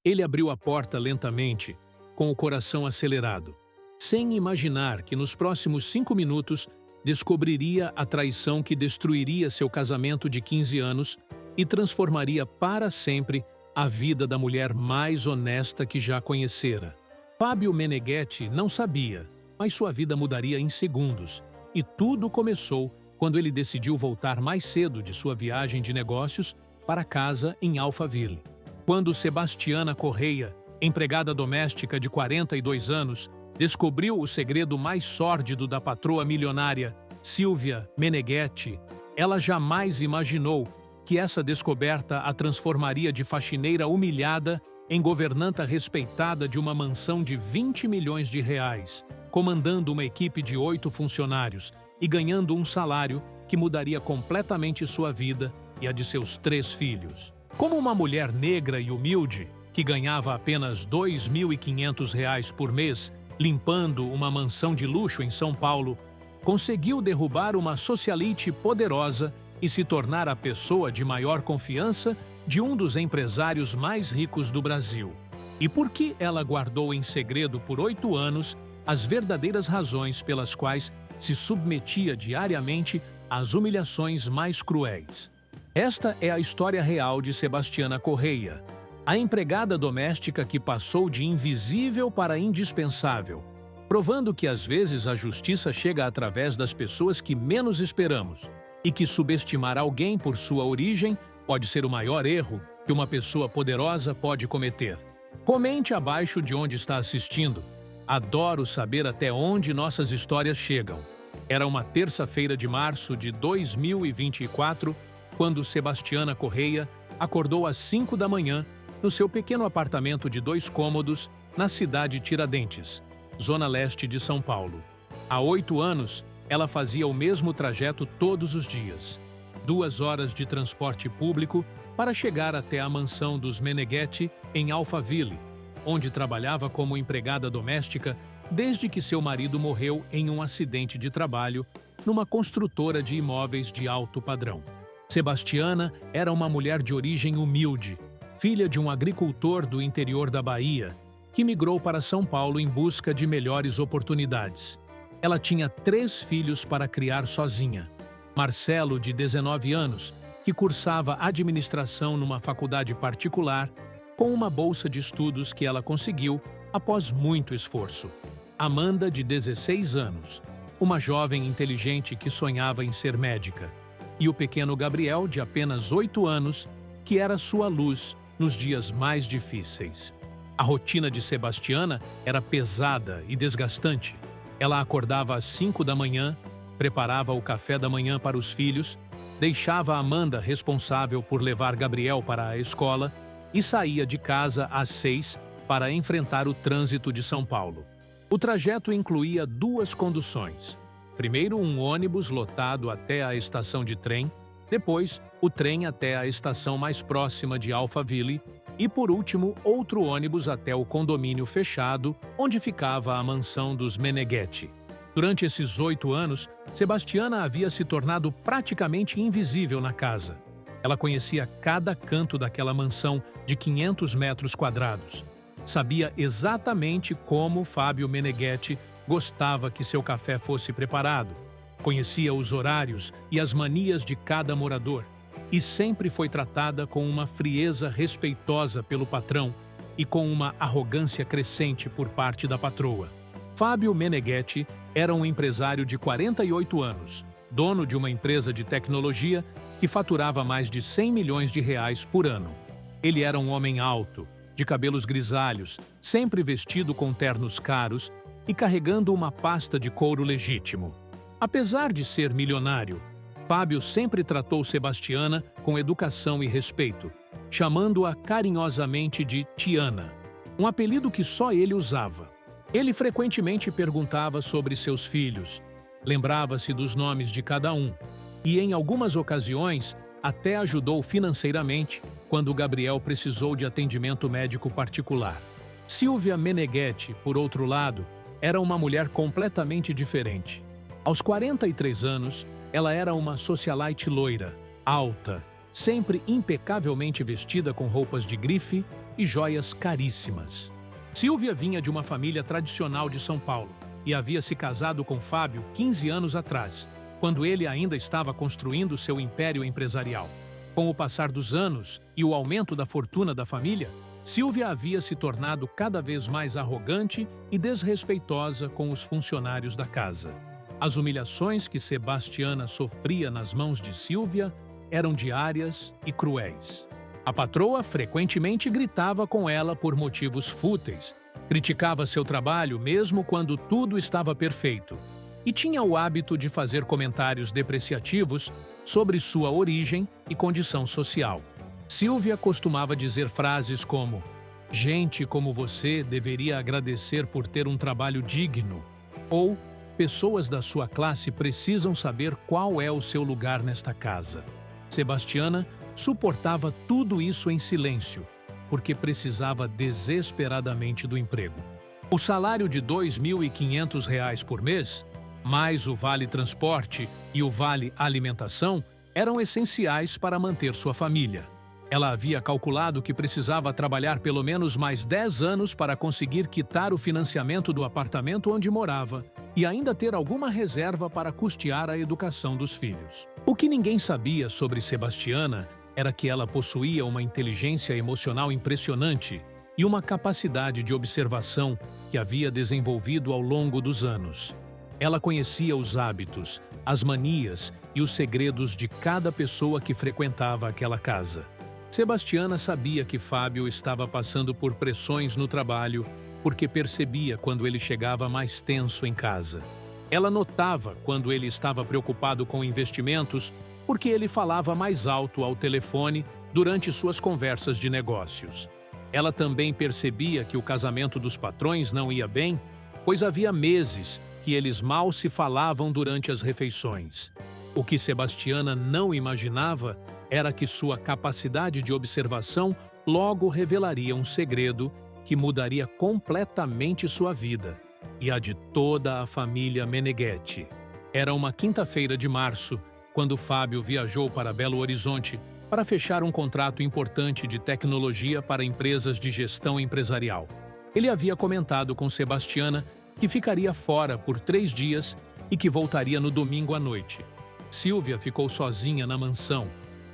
Ele abriu a porta lentamente, com o coração acelerado, sem imaginar que nos próximos 5 minutos descobriria a traição que destruiria seu casamento de 15 anos e transformaria para sempre a vida da mulher mais honesta que já conhecera. Fábio Meneghetti não sabia, mas sua vida mudaria em segundos, e tudo começou quando ele decidiu voltar mais cedo de sua viagem de negócios para casa em Alphaville. Quando Sebastiana Correia, empregada doméstica de 42 anos, descobriu o segredo mais sórdido da patroa milionária, Silvia Meneghetti, ela jamais imaginou que essa descoberta a transformaria de faxineira humilhada em governanta respeitada de uma mansão de 20 milhões de reais, comandando uma equipe de 8 funcionários e ganhando um salário que mudaria completamente sua vida e a de seus 3 filhos. Como uma mulher negra e humilde, que ganhava apenas R$ 2.500 por mês, limpando uma mansão de luxo em São Paulo, conseguiu derrubar uma socialite poderosa e se tornar a pessoa de maior confiança de um dos empresários mais ricos do Brasil. E por que ela guardou em segredo por 8 anos as verdadeiras razões pelas quais se submetia diariamente às humilhações mais cruéis? Esta é a história real de Sebastiana Correia, a empregada doméstica que passou de invisível para indispensável, provando que às vezes a justiça chega através das pessoas que menos esperamos e que subestimar alguém por sua origem pode ser o maior erro que uma pessoa poderosa pode cometer. Comente abaixo de onde está assistindo. Adoro saber até onde nossas histórias chegam. Era uma terça-feira de março de 2024, quando Sebastiana Correia acordou às 5 da manhã no seu pequeno apartamento de 2 cômodos na cidade Tiradentes, zona leste de São Paulo. Há 8 anos, ela fazia o mesmo trajeto todos os dias. 2 horas de transporte público para chegar até a mansão dos Meneghetti em Alphaville, onde trabalhava como empregada doméstica desde que seu marido morreu em um acidente de trabalho numa construtora de imóveis de alto padrão. Sebastiana era uma mulher de origem humilde, filha de um agricultor do interior da Bahia, que migrou para São Paulo em busca de melhores oportunidades. Ela tinha 3 filhos para criar sozinha. Marcelo, de 19 anos, que cursava administração numa faculdade particular, com uma bolsa de estudos que ela conseguiu após muito esforço. Amanda, de 16 anos, uma jovem inteligente que sonhava em ser médica. E o pequeno Gabriel, de apenas 8 anos, que era sua luz nos dias mais difíceis. A rotina de Sebastiana era pesada e desgastante. Ela acordava às 5 da manhã, preparava o café da manhã para os filhos, deixava Amanda responsável por levar Gabriel para a escola e saía de casa às 6 para enfrentar o trânsito de São Paulo. O trajeto incluía 2 conduções. Primeiro, um ônibus lotado até a estação de trem, depois, o trem até a estação mais próxima de Alphaville e, por último, outro ônibus até o condomínio fechado, onde ficava a mansão dos Meneghetti. Durante esses 8 anos, Sebastiana havia se tornado praticamente invisível na casa. Ela conhecia cada canto daquela mansão de 500 metros quadrados. Sabia exatamente como Fábio Meneghetti gostava que seu café fosse preparado. Conhecia os horários e as manias de cada morador e sempre foi tratada com uma frieza respeitosa pelo patrão e com uma arrogância crescente por parte da patroa. Fábio Meneghetti era um empresário de 48 anos, dono de uma empresa de tecnologia que faturava mais de 100 milhões de reais por ano. Ele era um homem alto, de cabelos grisalhos, sempre vestido com ternos caros e carregando uma pasta de couro legítimo. Apesar de ser milionário, Fábio sempre tratou Sebastiana com educação e respeito, chamando-a carinhosamente de Tiana, um apelido que só ele usava. Ele frequentemente perguntava sobre seus filhos, lembrava-se dos nomes de cada um e, em algumas ocasiões, até ajudou financeiramente quando Gabriel precisou de atendimento médico particular. Silvia Meneghetti, por outro lado, era uma mulher completamente diferente. Aos 43 anos, ela era uma socialite loira, alta, sempre impecavelmente vestida com roupas de grife, e joias caríssimas. Silvia vinha de uma família tradicional de São Paulo e havia se casado com Fábio 15 anos atrás, quando ele ainda estava construindo seu império empresarial. Com o passar dos anos e o aumento da fortuna da família, Silvia havia se tornado cada vez mais arrogante e desrespeitosa com os funcionários da casa. As humilhações que Sebastiana sofria nas mãos de Silvia eram diárias e cruéis. A patroa frequentemente gritava com ela por motivos fúteis, criticava seu trabalho mesmo quando tudo estava perfeito, e tinha o hábito de fazer comentários depreciativos sobre sua origem e condição social. Silvia costumava dizer frases como: "Gente como você deveria agradecer por ter um trabalho digno", ou "Pessoas da sua classe precisam saber qual é o seu lugar nesta casa". Sebastiana suportava tudo isso em silêncio, porque precisava desesperadamente do emprego. O salário de R$ 2.500 por mês, mais o vale transporte e o vale alimentação, eram essenciais para manter sua família. Ela havia calculado que precisava trabalhar pelo menos mais 10 anos para conseguir quitar o financiamento do apartamento onde morava e ainda ter alguma reserva para custear a educação dos filhos. O que ninguém sabia sobre Sebastiana era que ela possuía uma inteligência emocional impressionante e uma capacidade de observação que havia desenvolvido ao longo dos anos. Ela conhecia os hábitos, as manias e os segredos de cada pessoa que frequentava aquela casa. Sebastiana sabia que Fábio estava passando por pressões no trabalho porque percebia quando ele chegava mais tenso em casa. Ela notava quando ele estava preocupado com investimentos porque ele falava mais alto ao telefone durante suas conversas de negócios. Ela também percebia que o casamento dos patrões não ia bem, pois havia meses que eles mal se falavam durante as refeições. O que Sebastiana não imaginava era que sua capacidade de observação logo revelaria um segredo que mudaria completamente sua vida e a de toda a família Meneghetti. Era uma quinta-feira de março, quando Fábio viajou para Belo Horizonte para fechar um contrato importante de tecnologia para empresas de gestão empresarial. Ele havia comentado com Sebastiana que ficaria fora por 3 dias e que voltaria no domingo à noite. Silvia ficou sozinha na mansão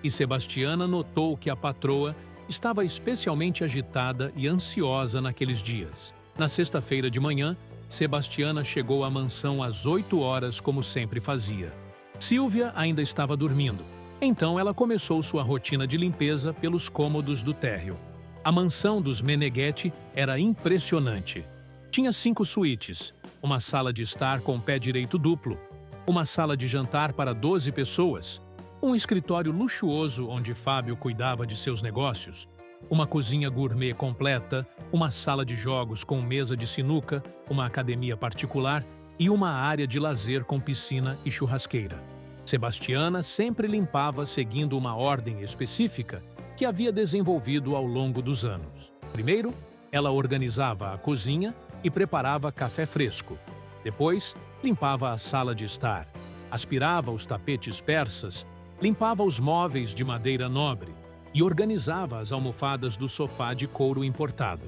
e Sebastiana notou que a patroa estava especialmente agitada e ansiosa naqueles dias. Na sexta-feira de manhã, Sebastiana chegou à mansão às 8 horas, como sempre fazia. Silvia ainda estava dormindo, então ela começou sua rotina de limpeza pelos cômodos do térreo. A mansão dos Meneghetti era impressionante. Tinha 5 suítes, uma sala de estar com pé direito duplo, uma sala de jantar para 12 pessoas, um escritório luxuoso onde Fábio cuidava de seus negócios, uma cozinha gourmet completa, uma sala de jogos com mesa de sinuca, uma academia particular e uma área de lazer com piscina e churrasqueira. Sebastiana sempre limpava seguindo uma ordem específica que havia desenvolvido ao longo dos anos. Primeiro, ela organizava a cozinha e preparava café fresco. Depois, limpava a sala de estar, aspirava os tapetes persas, limpava os móveis de madeira nobre e organizava as almofadas do sofá de couro importado.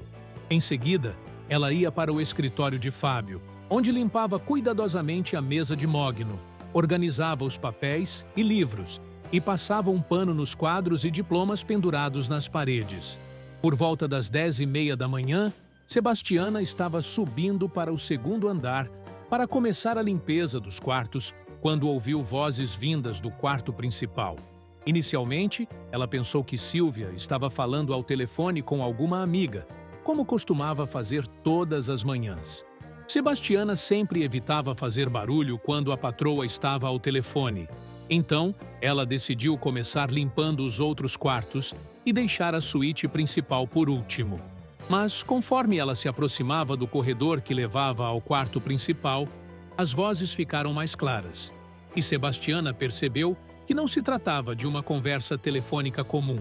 Em seguida, ela ia para o escritório de Fábio, onde limpava cuidadosamente a mesa de mogno, organizava os papéis e livros e passava um pano nos quadros e diplomas pendurados nas paredes. Por volta das 10h30 da manhã, Sebastiana estava subindo para o segundo andar para começar a limpeza dos quartos quando ouviu vozes vindas do quarto principal. Inicialmente, ela pensou que Silvia estava falando ao telefone com alguma amiga, como costumava fazer todas as manhãs. Sebastiana sempre evitava fazer barulho quando a patroa estava ao telefone. Então, ela decidiu começar limpando os outros quartos e deixar a suíte principal por último. Mas, conforme ela se aproximava do corredor que levava ao quarto principal, as vozes ficaram mais claras, e Sebastiana percebeu que não se tratava de uma conversa telefônica comum.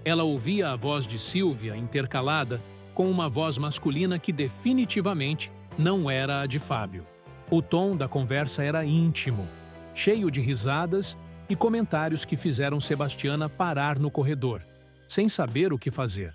Ela ouvia a voz de Silvia intercalada com uma voz masculina que definitivamente não era a de Fábio. O tom da conversa era íntimo, cheio de risadas e comentários que fizeram Sebastiana parar no corredor, sem saber o que fazer.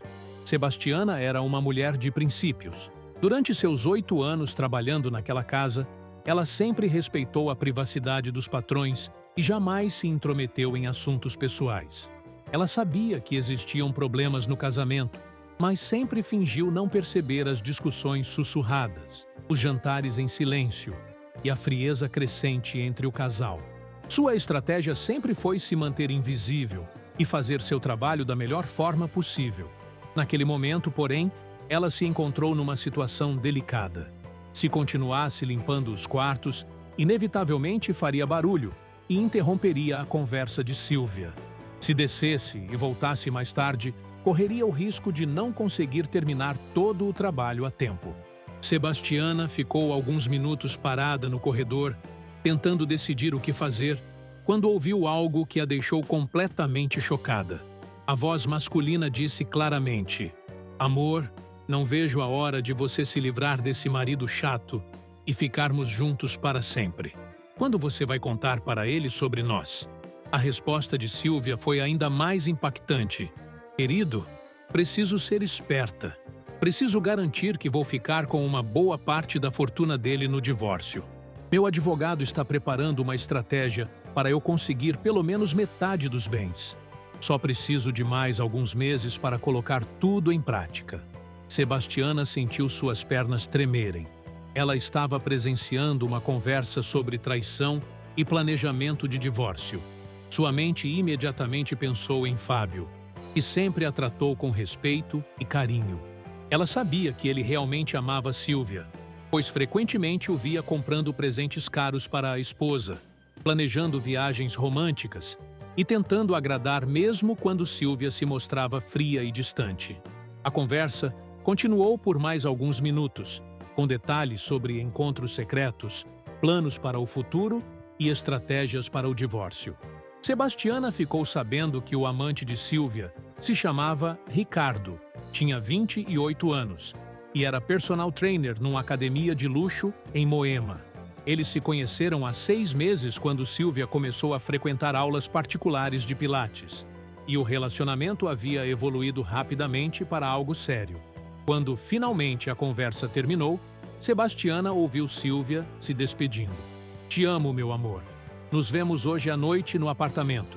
Sebastiana era uma mulher de princípios. Durante seus 8 anos trabalhando naquela casa, ela sempre respeitou a privacidade dos patrões e jamais se intrometeu em assuntos pessoais. Ela sabia que existiam problemas no casamento, mas sempre fingiu não perceber as discussões sussurradas, os jantares em silêncio e a frieza crescente entre o casal. Sua estratégia sempre foi se manter invisível e fazer seu trabalho da melhor forma possível. Naquele momento, porém, ela se encontrou numa situação delicada. Se continuasse limpando os quartos, inevitavelmente faria barulho e interromperia a conversa de Silvia. Se descesse e voltasse mais tarde, correria o risco de não conseguir terminar todo o trabalho a tempo. Sebastiana ficou alguns minutos parada no corredor, tentando decidir o que fazer, quando ouviu algo que a deixou completamente chocada. A voz masculina disse claramente: "Amor, não vejo a hora de você se livrar desse marido chato e ficarmos juntos para sempre. Quando você vai contar para ele sobre nós?" A resposta de Silvia foi ainda mais impactante. "Querido, preciso ser esperta. Preciso garantir que vou ficar com uma boa parte da fortuna dele no divórcio. Meu advogado está preparando uma estratégia para eu conseguir pelo menos metade dos bens. Só preciso de mais alguns meses para colocar tudo em prática." Sebastiana sentiu suas pernas tremerem. Ela estava presenciando uma conversa sobre traição e planejamento de divórcio. Sua mente imediatamente pensou em Fábio, que sempre a tratou com respeito e carinho. Ela sabia que ele realmente amava Silvia, pois frequentemente o via comprando presentes caros para a esposa, planejando viagens românticas e tentando agradar mesmo quando Silvia se mostrava fria e distante. A conversa continuou por mais alguns minutos, com detalhes sobre encontros secretos, planos para o futuro e estratégias para o divórcio. Sebastiana ficou sabendo que o amante de Silvia se chamava Ricardo, tinha 28 anos e era personal trainer numa academia de luxo em Moema. Eles se conheceram há 6 meses quando Silvia começou a frequentar aulas particulares de pilates, e o relacionamento havia evoluído rapidamente para algo sério. Quando finalmente a conversa terminou, Sebastiana ouviu Silvia se despedindo. "Te amo, meu amor. Nos vemos hoje à noite no apartamento.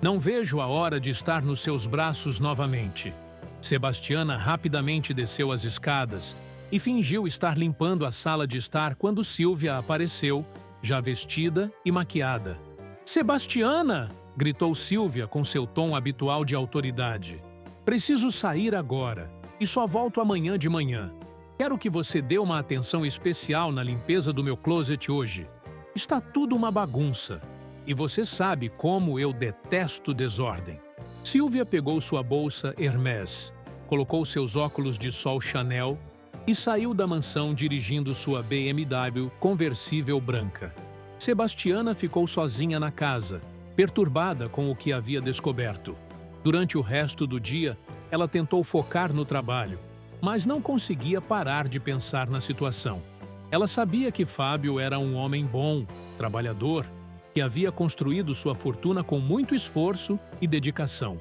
Não vejo a hora de estar nos seus braços novamente." Sebastiana rapidamente desceu as escadas e fingiu estar limpando a sala de estar quando Silvia apareceu, já vestida e maquiada. "Sebastiana!" gritou Silvia com seu tom habitual de autoridade. "Preciso sair agora e só volto amanhã de manhã. Quero que você dê uma atenção especial na limpeza do meu closet hoje. Está tudo uma bagunça, e você sabe como eu detesto desordem." Silvia pegou sua bolsa Hermès, colocou seus óculos de sol Chanel e saiu da mansão dirigindo sua BMW conversível branca. Sebastiana ficou sozinha na casa, perturbada com o que havia descoberto. Durante o resto do dia, ela tentou focar no trabalho, mas não conseguia parar de pensar na situação. Ela sabia que Fábio era um homem bom, trabalhador, que havia construído sua fortuna com muito esforço e dedicação.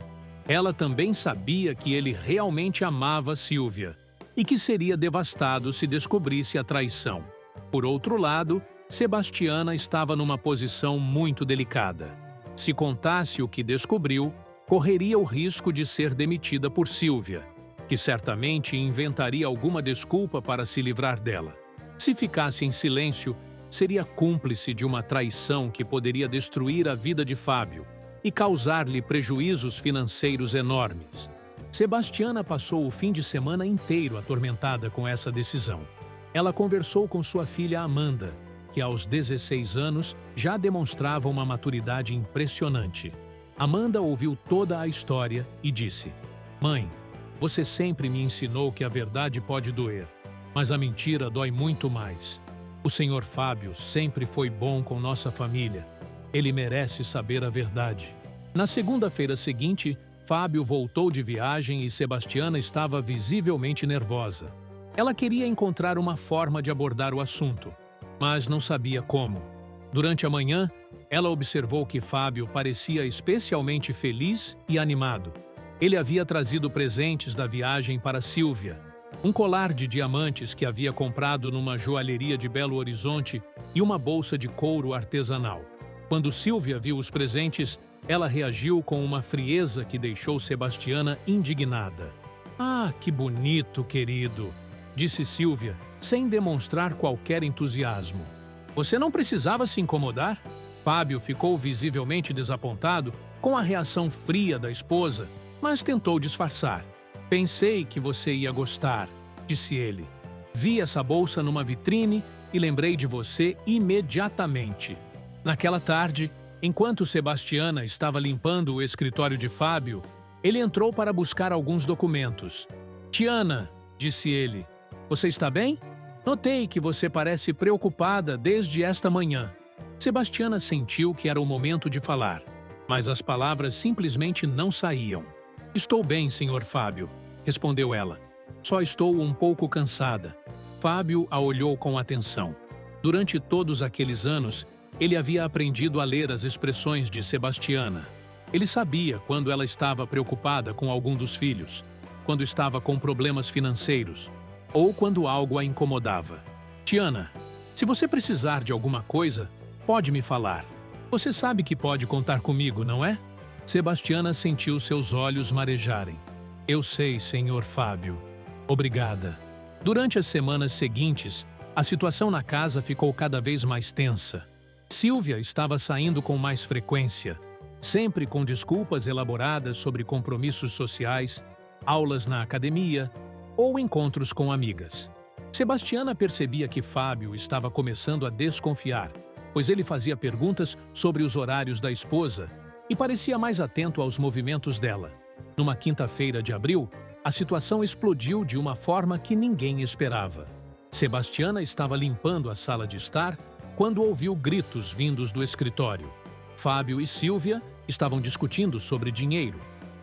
Ela também sabia que ele realmente amava Silvia e que seria devastado se descobrisse a traição. Por outro lado, Sebastiana estava numa posição muito delicada. Se contasse o que descobriu, correria o risco de ser demitida por Silvia, que certamente inventaria alguma desculpa para se livrar dela. Se ficasse em silêncio, seria cúmplice de uma traição que poderia destruir a vida de Fábio e causar-lhe prejuízos financeiros enormes. Sebastiana passou o fim de semana inteiro atormentada com essa decisão. Ela conversou com sua filha Amanda, que aos 16 anos já demonstrava uma maturidade impressionante. Amanda ouviu toda a história e disse: "Mãe, você sempre me ensinou que a verdade pode doer, mas a mentira dói muito mais. O Sr. Fábio sempre foi bom com nossa família. Ele merece saber a verdade." Na segunda-feira seguinte, Fábio voltou de viagem e Sebastiana estava visivelmente nervosa. Ela queria encontrar uma forma de abordar o assunto, mas não sabia como. Durante a manhã, ela observou que Fábio parecia especialmente feliz e animado. Ele havia trazido presentes da viagem para Sílvia, um colar de diamantes que havia comprado numa joalheria de Belo Horizonte e uma bolsa de couro artesanal. Quando Sílvia viu os presentes, ela reagiu com uma frieza que deixou Sebastiana indignada. "Ah, que bonito, querido", disse Sílvia, sem demonstrar qualquer entusiasmo. "Você não precisava se incomodar?" Fábio ficou visivelmente desapontado com a reação fria da esposa, mas tentou disfarçar. "Pensei que você ia gostar", disse ele. "Vi essa bolsa numa vitrine e lembrei de você imediatamente." Naquela tarde, enquanto Sebastiana estava limpando o escritório de Fábio, ele entrou para buscar alguns documentos. "Tiana", disse ele, "você está bem? Notei que você parece preocupada desde esta manhã." Sebastiana sentiu que era o momento de falar, mas as palavras simplesmente não saíam. "Estou bem, senhor Fábio", respondeu ela. "Só estou um pouco cansada." Fábio a olhou com atenção. Durante todos aqueles anos, ele havia aprendido a ler as expressões de Sebastiana. Ele sabia quando ela estava preocupada com algum dos filhos, quando estava com problemas financeiros, ou quando algo a incomodava. "Tiana, se você precisar de alguma coisa, pode me falar. Você sabe que pode contar comigo, não é?" Sebastiana sentiu seus olhos marejarem. "Eu sei, senhor Fábio. Obrigada." Durante as semanas seguintes, a situação na casa ficou cada vez mais tensa. Sílvia estava saindo com mais frequência, sempre com desculpas elaboradas sobre compromissos sociais, aulas na academia ou encontros com amigas. Sebastiana percebia que Fábio estava começando a desconfiar, pois ele fazia perguntas sobre os horários da esposa e parecia mais atento aos movimentos dela. Numa quinta-feira de abril, a situação explodiu de uma forma que ninguém esperava. Sebastiana estava limpando a sala de estar quando ouviu gritos vindos do escritório. Fábio e Sílvia estavam discutindo sobre dinheiro.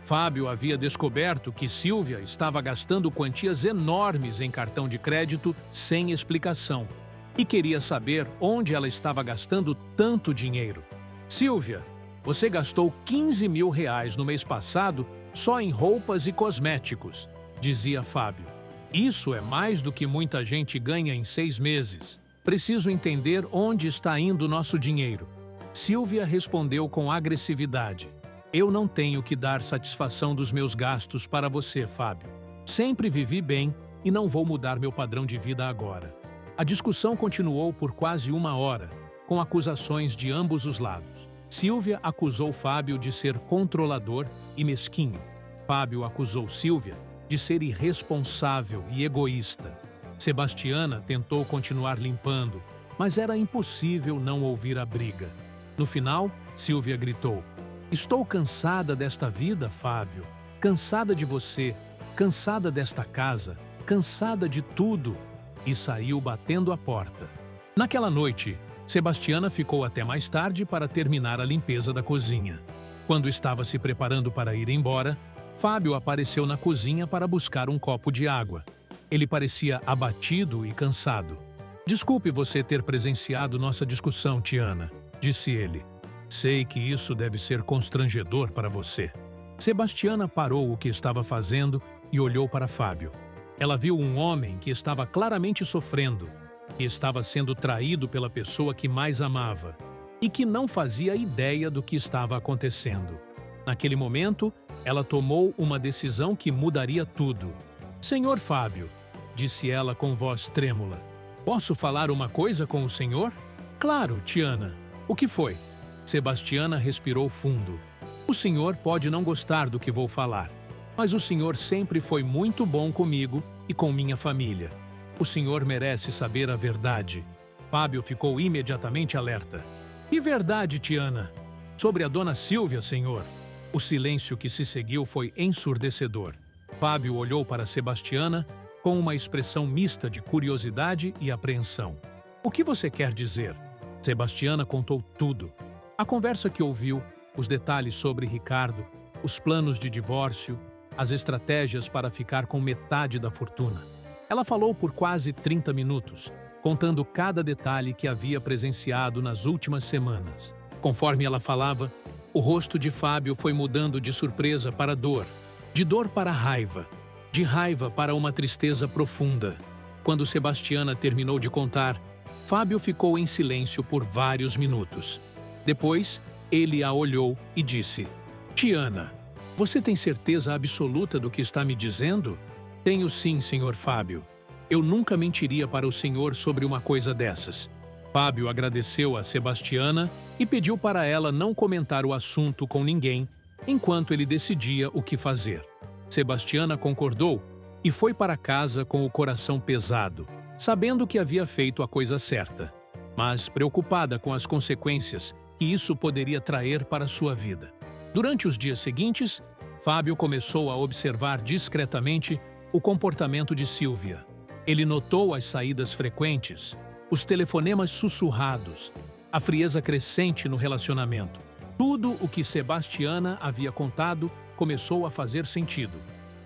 Fábio havia descoberto que Sílvia estava gastando quantias enormes em cartão de crédito sem explicação e queria saber onde ela estava gastando tanto dinheiro. "Sílvia, você gastou R$ 15.000 no mês passado só em roupas e cosméticos", dizia Fábio. "Isso é mais do que muita gente ganha em 6 meses. Preciso entender onde está indo nosso dinheiro." Sílvia respondeu com agressividade. "Eu não tenho que dar satisfação dos meus gastos para você, Fábio. Sempre vivi bem e não vou mudar meu padrão de vida agora." A discussão continuou por quase 1 hora, com acusações de ambos os lados. Sílvia acusou Fábio de ser controlador e mesquinho. Fábio acusou Sílvia de ser irresponsável e egoísta. Sebastiana tentou continuar limpando, mas era impossível não ouvir a briga. No final, Sílvia gritou: "Estou cansada desta vida, Fábio. Cansada de você, cansada desta casa, cansada de tudo." E saiu batendo a porta. Naquela noite, Sebastiana ficou até mais tarde para terminar a limpeza da cozinha. Quando estava se preparando para ir embora, Fábio apareceu na cozinha para buscar um copo de água. Ele parecia abatido e cansado. "Desculpe você ter presenciado nossa discussão, Tiana", disse ele. "Sei que isso deve ser constrangedor para você." Sebastiana parou o que estava fazendo e olhou para Fábio. Ela viu um homem que estava claramente sofrendo, que estava sendo traído pela pessoa que mais amava e que não fazia ideia do que estava acontecendo. Naquele momento, ela tomou uma decisão que mudaria tudo. "Senhor Fábio", disse ela com voz trêmula, "posso falar uma coisa com o senhor?" "Claro, Tiana. O que foi?" Sebastiana respirou fundo. "O senhor pode não gostar do que vou falar, mas o senhor sempre foi muito bom comigo e com minha família. O senhor merece saber a verdade." Fábio ficou imediatamente alerta. "Que verdade, Tiana?" "Sobre a dona Sílvia, senhor." O silêncio que se seguiu foi ensurdecedor. Fábio olhou para Sebastiana com uma expressão mista de curiosidade e apreensão. "O que você quer dizer?" Sebastiana contou tudo. A conversa que ouviu, os detalhes sobre Ricardo, os planos de divórcio, as estratégias para ficar com metade da fortuna. Ela falou por quase 30 minutos, contando cada detalhe que havia presenciado nas últimas semanas. Conforme ela falava, o rosto de Fábio foi mudando de surpresa para dor, De dor para raiva, de raiva para uma tristeza profunda. Quando Sebastiana terminou de contar, Fábio ficou em silêncio por vários minutos. Depois, ele a olhou e disse: Tiana, você tem certeza absoluta do que está me dizendo? Tenho sim, senhor Fábio. Eu nunca mentiria para o senhor sobre uma coisa dessas. Fábio agradeceu a Sebastiana e pediu para ela não comentar o assunto com ninguém enquanto ele decidia o que fazer. Sebastiana concordou e foi para casa com o coração pesado, sabendo que havia feito a coisa certa, mas preocupada com as consequências que isso poderia trazer para sua vida. Durante os dias seguintes, Fábio começou a observar discretamente o comportamento de Sílvia. Ele notou as saídas frequentes, os telefonemas sussurrados, a frieza crescente no relacionamento. Tudo o que Sebastiana havia contado começou a fazer sentido.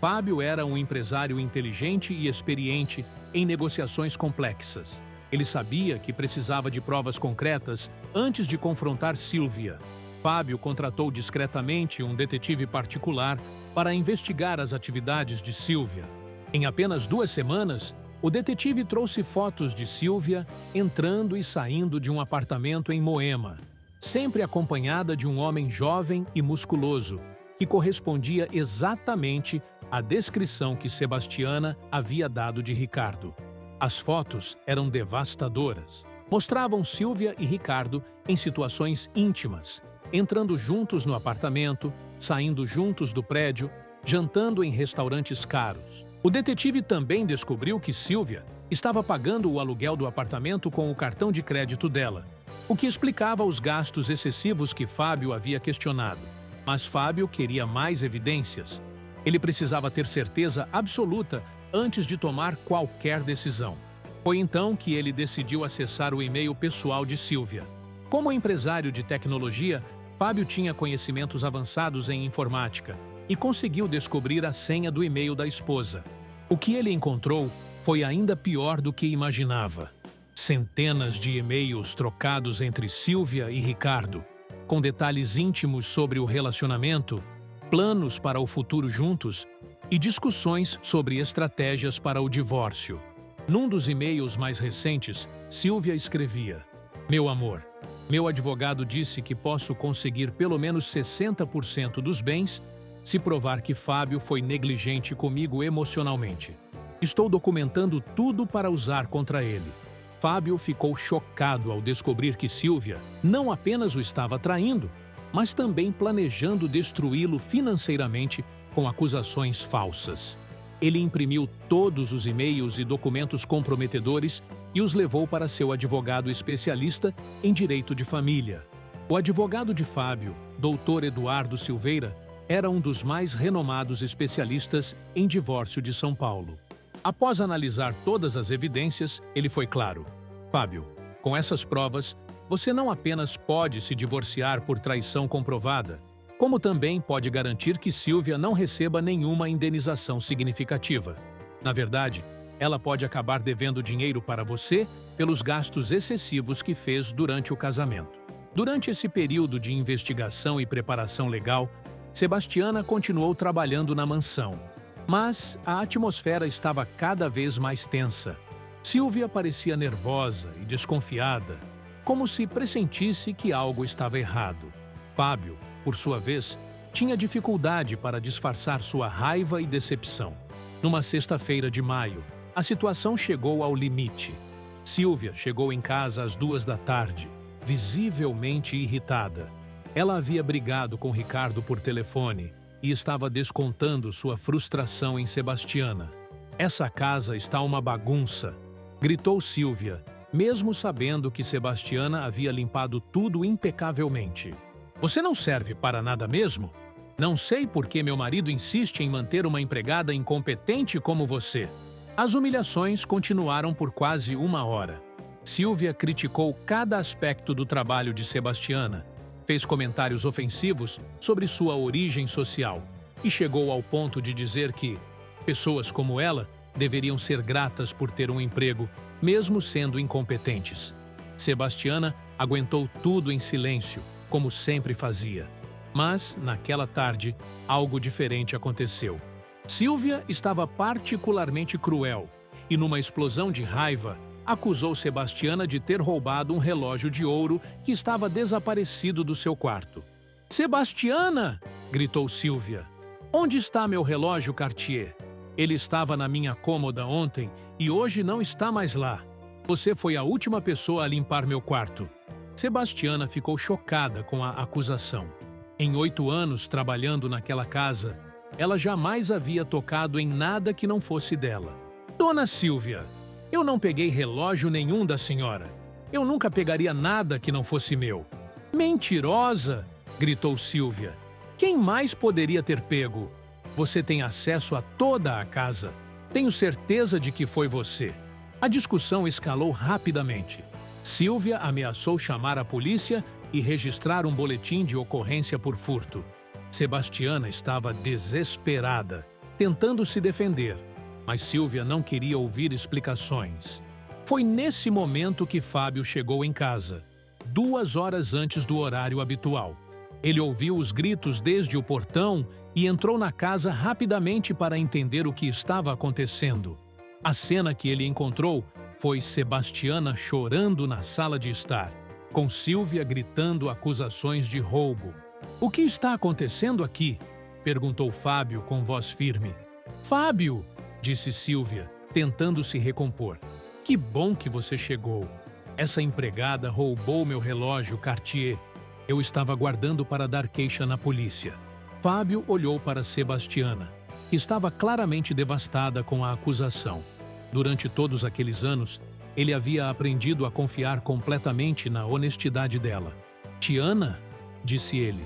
Fábio era um empresário inteligente e experiente em negociações complexas. Ele sabia que precisava de provas concretas antes de confrontar Sílvia. Fábio contratou discretamente um detetive particular para investigar as atividades de Sílvia. Em apenas 2 semanas, o detetive trouxe fotos de Sílvia entrando e saindo de um apartamento em Moema, sempre acompanhada de um homem jovem e musculoso, que correspondia exatamente à descrição que Sebastiana havia dado de Ricardo. As fotos eram devastadoras. Mostravam Sílvia e Ricardo em situações íntimas, entrando juntos no apartamento, saindo juntos do prédio, jantando em restaurantes caros. O detetive também descobriu que Sílvia estava pagando o aluguel do apartamento com o cartão de crédito dela, o que explicava os gastos excessivos que Fábio havia questionado. Mas Fábio queria mais evidências. Ele precisava ter certeza absoluta antes de tomar qualquer decisão. Foi então que ele decidiu acessar o e-mail pessoal de Sílvia. Como empresário de tecnologia, Fábio tinha conhecimentos avançados em informática e conseguiu descobrir a senha do e-mail da esposa. O que ele encontrou foi ainda pior do que imaginava. Centenas de e-mails trocados entre Sílvia e Ricardo, com detalhes íntimos sobre o relacionamento, planos para o futuro juntos e discussões sobre estratégias para o divórcio. Num dos e-mails mais recentes, Sílvia escrevia: Meu amor, meu advogado disse que posso conseguir pelo menos 60% dos bens se provar que Fábio foi negligente comigo emocionalmente. Estou documentando tudo para usar contra ele. Fábio ficou chocado ao descobrir que Sílvia não apenas o estava traindo, mas também planejando destruí-lo financeiramente com acusações falsas. Ele imprimiu todos os e-mails e documentos comprometedores e os levou para seu advogado especialista em direito de família. O advogado de Fábio, Dr. Eduardo Silveira, era um dos mais renomados especialistas em divórcio de São Paulo. Após analisar todas as evidências, ele foi claro: Fábio, com essas provas, você não apenas pode se divorciar por traição comprovada, como também pode garantir que Sílvia não receba nenhuma indenização significativa. Na verdade, ela pode acabar devendo dinheiro para você pelos gastos excessivos que fez durante o casamento. Durante esse período de investigação e preparação legal, Sebastiana continuou trabalhando na mansão, mas a atmosfera estava cada vez mais tensa. Sílvia parecia nervosa e desconfiada, como se pressentisse que algo estava errado. Fábio, por sua vez, tinha dificuldade para disfarçar sua raiva e decepção. Numa sexta-feira de maio, a situação chegou ao limite. Sílvia chegou em casa às 2 da tarde, visivelmente irritada. Ela havia brigado com Ricardo por telefone e estava descontando sua frustração em Sebastiana. Essa casa está uma bagunça, gritou Sílvia, mesmo sabendo que Sebastiana havia limpado tudo impecavelmente. Você não serve para nada mesmo? Não sei por que meu marido insiste em manter uma empregada incompetente como você. As humilhações continuaram por quase 1 hora. Sílvia criticou cada aspecto do trabalho de Sebastiana, fez comentários ofensivos sobre sua origem social e chegou ao ponto de dizer que pessoas como ela deveriam ser gratas por ter um emprego, mesmo sendo incompetentes. Sebastiana aguentou tudo em silêncio, como sempre fazia. Mas, naquela tarde, algo diferente aconteceu. Silvia estava particularmente cruel e, numa explosão de raiva, acusou Sebastiana de ter roubado um relógio de ouro que estava desaparecido do seu quarto. "Sebastiana!" gritou Silvia. "Onde está meu relógio Cartier? Ele estava na minha cômoda ontem e hoje não está mais lá. Você foi a última pessoa a limpar meu quarto." Sebastiana ficou chocada com a acusação. Em 8 anos trabalhando naquela casa, ela jamais havia tocado em nada que não fosse dela. "Dona Silvia, eu não peguei relógio nenhum da senhora. Eu nunca pegaria nada que não fosse meu." "Mentirosa!" gritou Silvia. "Quem mais poderia ter pego? Você tem acesso a toda a casa. Tenho certeza de que foi você." A discussão escalou rapidamente. Silvia ameaçou chamar a polícia e registrar um boletim de ocorrência por furto. Sebastiana estava desesperada, tentando se defender, mas Silvia não queria ouvir explicações. Foi nesse momento que Fábio chegou em casa, 2 horas antes do horário habitual. Ele ouviu os gritos desde o portão e entrou na casa rapidamente para entender o que estava acontecendo. A cena que ele encontrou foi Sebastiana chorando na sala de estar, com Silvia gritando acusações de roubo. "O que está acontecendo aqui?" perguntou Fábio com voz firme. "Fábio!" disse Silvia, tentando se recompor. "Que bom que você chegou. Essa empregada roubou meu relógio Cartier. Eu estava guardando para dar queixa na polícia." Fábio olhou para Sebastiana, que estava claramente devastada com a acusação. Durante todos aqueles anos, ele havia aprendido a confiar completamente na honestidade dela. "Tiana?" disse ele.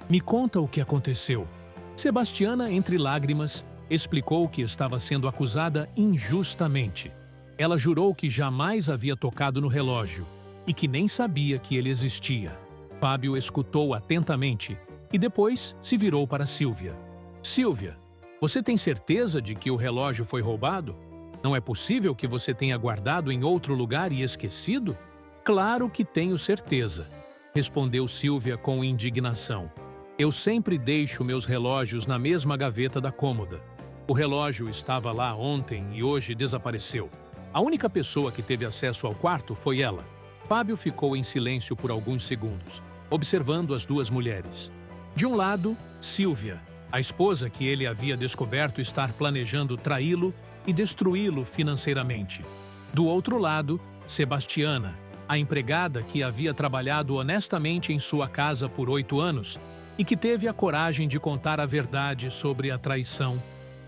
"Me conta o que aconteceu." Sebastiana, entre lágrimas, explicou que estava sendo acusada injustamente. Ela jurou que jamais havia tocado no relógio e que nem sabia que ele existia. Fábio escutou atentamente e depois se virou para Silvia. "Silvia, você tem certeza de que o relógio foi roubado? Não é possível que você tenha guardado em outro lugar e esquecido?" "Claro que tenho certeza", respondeu Silvia com indignação. "Eu sempre deixo meus relógios na mesma gaveta da cômoda. O relógio estava lá ontem e hoje desapareceu. A única pessoa que teve acesso ao quarto foi ela." Fábio ficou em silêncio por alguns segundos, observando as 2 mulheres. De um lado, Silvia, a esposa que ele havia descoberto estar planejando traí-lo e destruí-lo financeiramente. Do outro lado, Sebastiana, a empregada que havia trabalhado honestamente em sua casa por 8 anos e que teve a coragem de contar a verdade sobre a traição,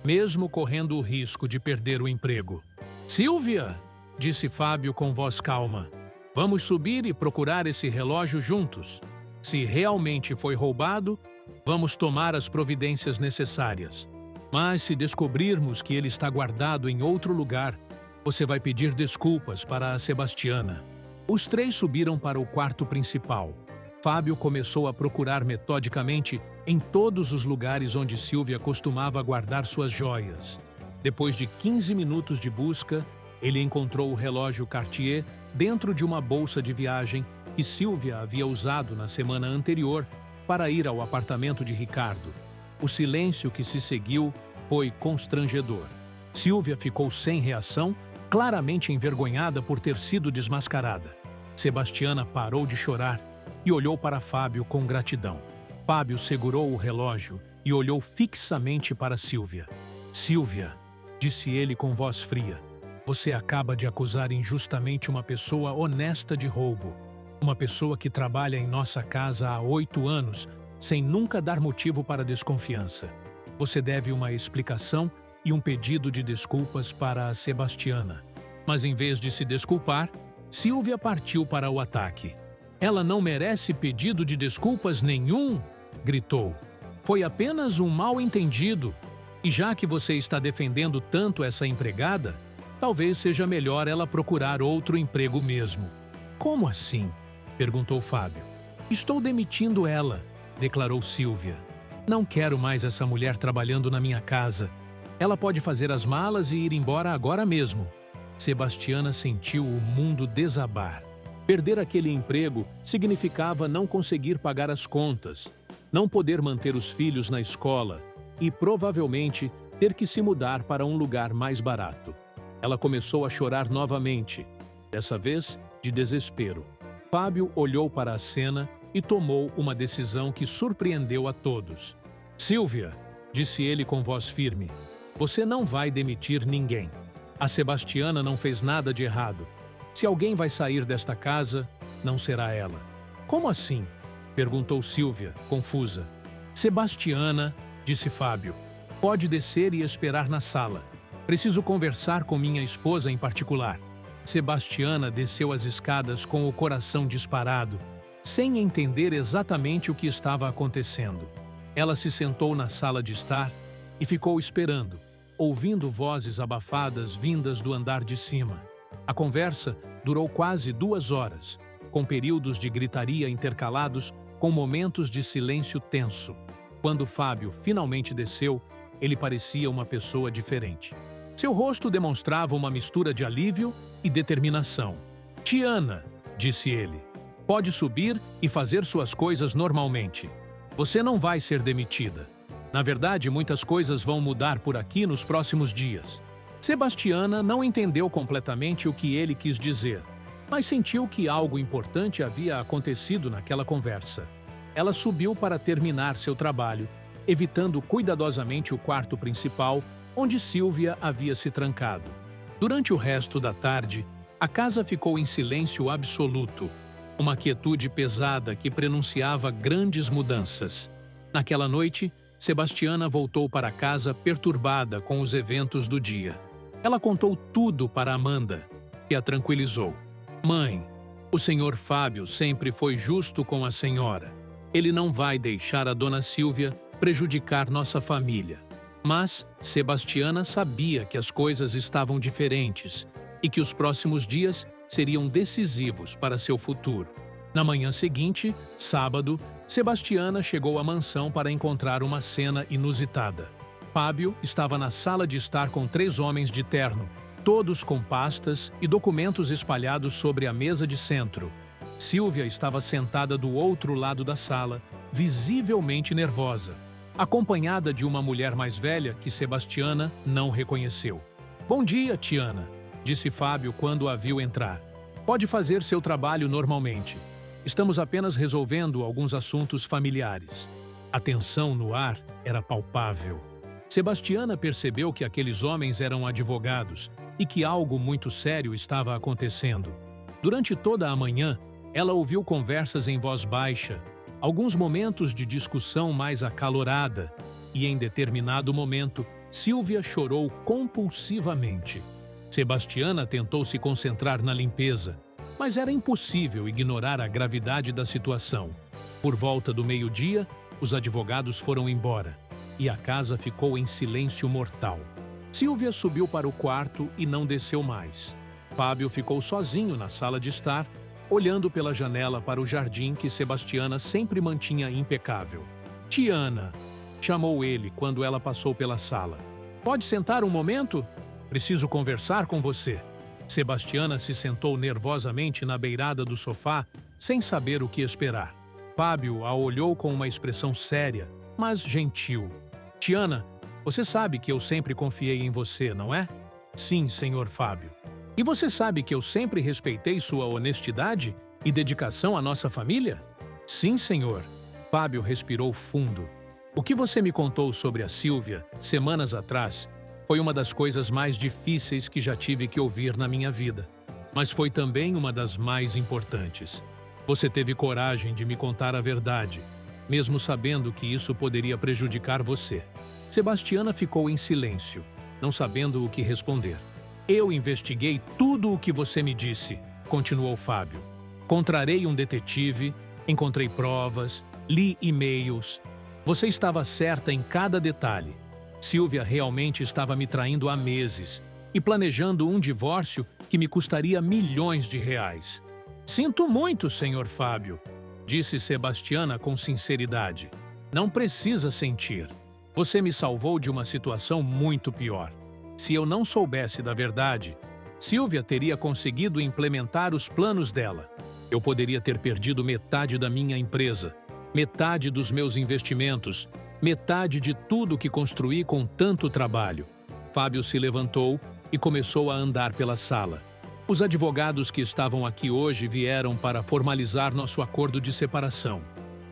mesmo correndo o risco de perder o emprego. "Silvia", disse Fábio com voz calma, "vamos subir e procurar esse relógio juntos. Se realmente foi roubado, vamos tomar as providências necessárias. Mas se descobrirmos que ele está guardado em outro lugar, você vai pedir desculpas para a Sebastiana." Os 3 subiram para o quarto principal. Fábio começou a procurar metodicamente em todos os lugares onde Silvia costumava guardar suas joias. Depois de 15 minutos de busca, ele encontrou o relógio Cartier dentro de uma bolsa de viagem que Silvia havia usado na semana anterior para ir ao apartamento de Ricardo. O silêncio que se seguiu foi constrangedor. Silvia ficou sem reação, claramente envergonhada por ter sido desmascarada. Sebastiana parou de chorar e olhou para Fábio com gratidão. Fábio segurou o relógio e olhou fixamente para Silvia. "Silvia", disse ele com voz fria, "você acaba de acusar injustamente uma pessoa honesta de roubo. Uma pessoa que trabalha em nossa casa há 8 anos, sem nunca dar motivo para desconfiança. Você deve uma explicação e um pedido de desculpas para a Sebastiana." Mas em vez de se desculpar, Silvia partiu para o ataque. "Ela não merece pedido de desculpas nenhum", gritou. "Foi apenas um mal-entendido. E já que você está defendendo tanto essa empregada, talvez seja melhor ela procurar outro emprego mesmo." "Como assim?" perguntou Fábio. "Estou demitindo ela", declarou Silvia. "Não quero mais essa mulher trabalhando na minha casa. Ela pode fazer as malas e ir embora agora mesmo." Sebastiana sentiu o mundo desabar. Perder aquele emprego significava não conseguir pagar as contas, não poder manter os filhos na escola e, provavelmente, ter que se mudar para um lugar mais barato. Ela começou a chorar novamente, dessa vez de desespero. Fábio olhou para a cena e tomou uma decisão que surpreendeu a todos. "Silvia", disse ele com voz firme, "você não vai demitir ninguém. A Sebastiana não fez nada de errado. Se alguém vai sair desta casa, não será ela." "Como assim?" perguntou Silvia, confusa. "Sebastiana", disse Fábio, "pode descer e esperar na sala. Preciso conversar com minha esposa em particular." Sebastiana desceu as escadas com o coração disparado, sem entender exatamente o que estava acontecendo. Ela se sentou na sala de estar e ficou esperando, ouvindo vozes abafadas vindas do andar de cima. A conversa durou quase 2 horas, com períodos de gritaria intercalados com momentos de silêncio tenso. Quando Fábio finalmente desceu, ele parecia uma pessoa diferente. Seu rosto demonstrava uma mistura de alívio e determinação. "Tiana", disse ele, "pode subir e fazer suas coisas normalmente. Você não vai ser demitida. Na verdade, muitas coisas vão mudar por aqui nos próximos dias." Sebastiana não entendeu completamente o que ele quis dizer, mas sentiu que algo importante havia acontecido naquela conversa. Ela subiu para terminar seu trabalho, evitando cuidadosamente o quarto principal, onde Silvia havia se trancado. Durante o resto da tarde, a casa ficou em silêncio absoluto, uma quietude pesada que prenunciava grandes mudanças. Naquela noite, Sebastiana voltou para casa perturbada com os eventos do dia. Ela contou tudo para Amanda, que a tranquilizou. "Mãe, o senhor Fábio sempre foi justo com a senhora. Ele não vai deixar a dona Silvia prejudicar nossa família." Mas Sebastiana sabia que as coisas estavam diferentes e que os próximos dias seriam decisivos para seu futuro. Na manhã seguinte, sábado, Sebastiana chegou à mansão para encontrar uma cena inusitada. Fábio estava na sala de estar com 3 homens de terno, todos com pastas e documentos espalhados sobre a mesa de centro. Silvia estava sentada do outro lado da sala, visivelmente nervosa, acompanhada de uma mulher mais velha que Sebastiana não reconheceu. "Bom dia, Tiana", disse Fábio quando a viu entrar. "Pode fazer seu trabalho normalmente. Estamos apenas resolvendo alguns assuntos familiares." A tensão no ar era palpável. Sebastiana percebeu que aqueles homens eram advogados e que algo muito sério estava acontecendo. Durante toda a manhã, ela ouviu conversas em voz baixa, alguns momentos de discussão mais acalorada, e em determinado momento, Silvia chorou compulsivamente. Sebastiana tentou se concentrar na limpeza, mas era impossível ignorar a gravidade da situação. Por volta do meio-dia, os advogados foram embora, e a casa ficou em silêncio mortal. Silvia subiu para o quarto e não desceu mais. Fábio ficou sozinho na sala de estar, olhando pela janela para o jardim que Sebastiana sempre mantinha impecável. "Tiana", chamou ele quando ela passou pela sala. "Pode sentar um momento? Preciso conversar com você." Sebastiana se sentou nervosamente na beirada do sofá, sem saber o que esperar. Fábio a olhou com uma expressão séria, mas gentil. "Tiana, você sabe que eu sempre confiei em você, não é?" "Sim, senhor Fábio." "E você sabe que eu sempre respeitei sua honestidade e dedicação à nossa família?" "Sim, senhor." Fábio respirou fundo. "O que você me contou sobre a Silvia, semanas atrás, foi uma das coisas mais difíceis que já tive que ouvir na minha vida, mas foi também uma das mais importantes. Você teve coragem de me contar a verdade, mesmo sabendo que isso poderia prejudicar você." Sebastiana ficou em silêncio, não sabendo o que responder. "Eu investiguei tudo o que você me disse", continuou Fábio. "Contrarei um detetive, encontrei provas, li e-mails. Você estava certa em cada detalhe. Silvia realmente estava me traindo há meses e planejando um divórcio que me custaria milhões de reais." "Sinto muito, senhor Fábio", disse Sebastiana com sinceridade. "Não precisa sentir. Você me salvou de uma situação muito pior. Se eu não soubesse da verdade, Silvia teria conseguido implementar os planos dela. Eu poderia ter perdido metade da minha empresa metade dos meus investimentos, metade de tudo que construí com tanto trabalho. Fábio se levantou e começou a andar pela sala. Os advogados que estavam aqui hoje vieram para formalizar nosso acordo de separação.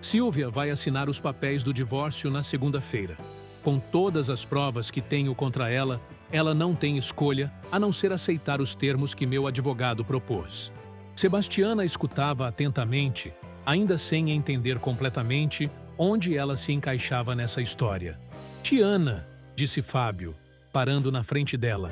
Silvia vai assinar os papéis do divórcio na segunda-feira. Com todas as provas que tenho contra ela, ela não tem escolha a não ser aceitar os termos que meu advogado propôs. Sebastiana escutava atentamente, ainda sem entender completamente onde ela se encaixava nessa história. Tiana, disse Fábio, parando na frente dela,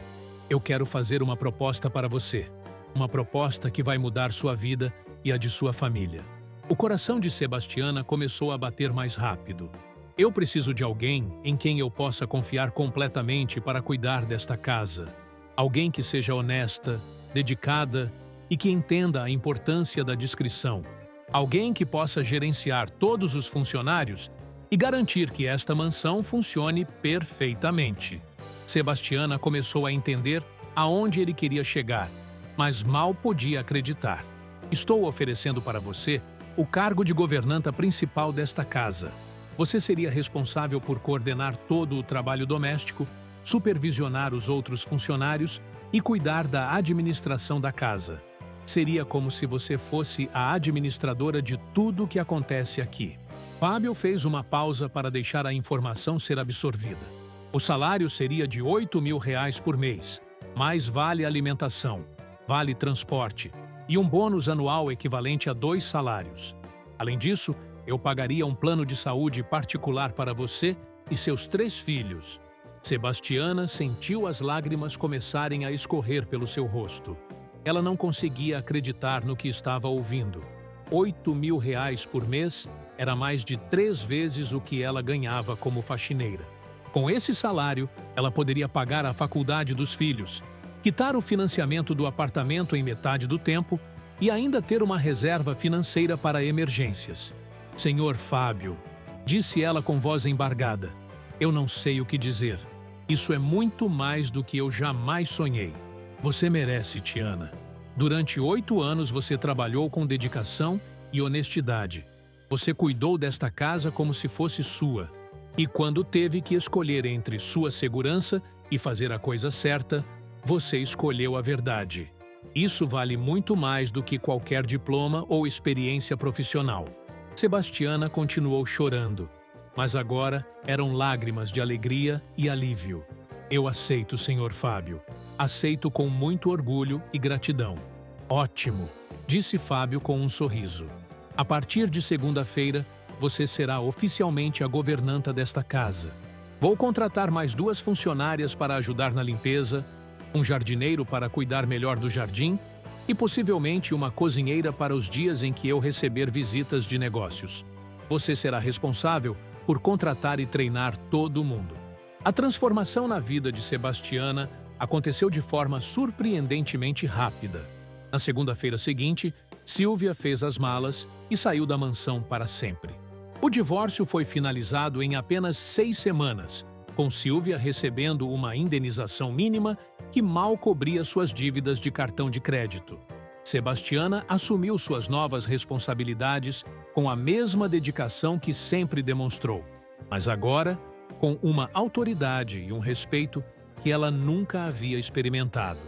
eu quero fazer uma proposta para você. Uma proposta que vai mudar sua vida e a de sua família. O coração de Sebastiana começou a bater mais rápido. Eu preciso de alguém em quem eu possa confiar completamente para cuidar desta casa. Alguém que seja honesta, dedicada e que entenda a importância da discrição. Alguém que possa gerenciar todos os funcionários e garantir que esta mansão funcione perfeitamente. Sebastiana começou a entender aonde ele queria chegar, mas mal podia acreditar. Estou oferecendo para você o cargo de governanta principal desta casa. Você seria responsável por coordenar todo o trabalho doméstico, supervisionar os outros funcionários e cuidar da administração da casa. Seria como se você fosse a administradora de tudo o que acontece aqui. Fábio fez uma pausa para deixar a informação ser absorvida. O salário seria de R$ 8.000 por mês, mais vale alimentação, vale transporte e um bônus anual equivalente a 2 salários. Além disso, eu pagaria um plano de saúde particular para você e seus 3 filhos. Sebastiana sentiu as lágrimas começarem a escorrer pelo seu rosto. Ela não conseguia acreditar no que estava ouvindo. R$ 8.000 por mês era mais de 3 vezes o que ela ganhava como faxineira. Com esse salário, ela poderia pagar a faculdade dos filhos, quitar o financiamento do apartamento em metade do tempo e ainda ter uma reserva financeira para emergências. Senhor Fábio, disse ela com voz embargada, eu não sei o que dizer. Isso é muito mais do que eu jamais sonhei. Você merece, Tiana. Durante 8 anos você trabalhou com dedicação e honestidade. Você cuidou desta casa como se fosse sua. E quando teve que escolher entre sua segurança e fazer a coisa certa, você escolheu a verdade. Isso vale muito mais do que qualquer diploma ou experiência profissional. Sebastiana continuou chorando, mas agora eram lágrimas de alegria e alívio. Eu aceito, Sr. Fábio. Aceito com muito orgulho e gratidão. Ótimo, disse Fábio com um sorriso. A partir de segunda-feira, você será oficialmente a governanta desta casa. Vou contratar mais 2 funcionárias para ajudar na limpeza, um jardineiro para cuidar melhor do jardim e possivelmente uma cozinheira para os dias em que eu receber visitas de negócios. Você será responsável por contratar e treinar todo mundo. A transformação na vida de Sebastiana aconteceu de forma surpreendentemente rápida. Na segunda-feira seguinte, Silvia fez as malas e saiu da mansão para sempre. O divórcio foi finalizado em apenas 6 semanas, com Silvia recebendo uma indenização mínima que mal cobria suas dívidas de cartão de crédito. Sebastiana assumiu suas novas responsabilidades com a mesma dedicação que sempre demonstrou, mas agora com uma autoridade e um respeito que ela nunca havia experimentado.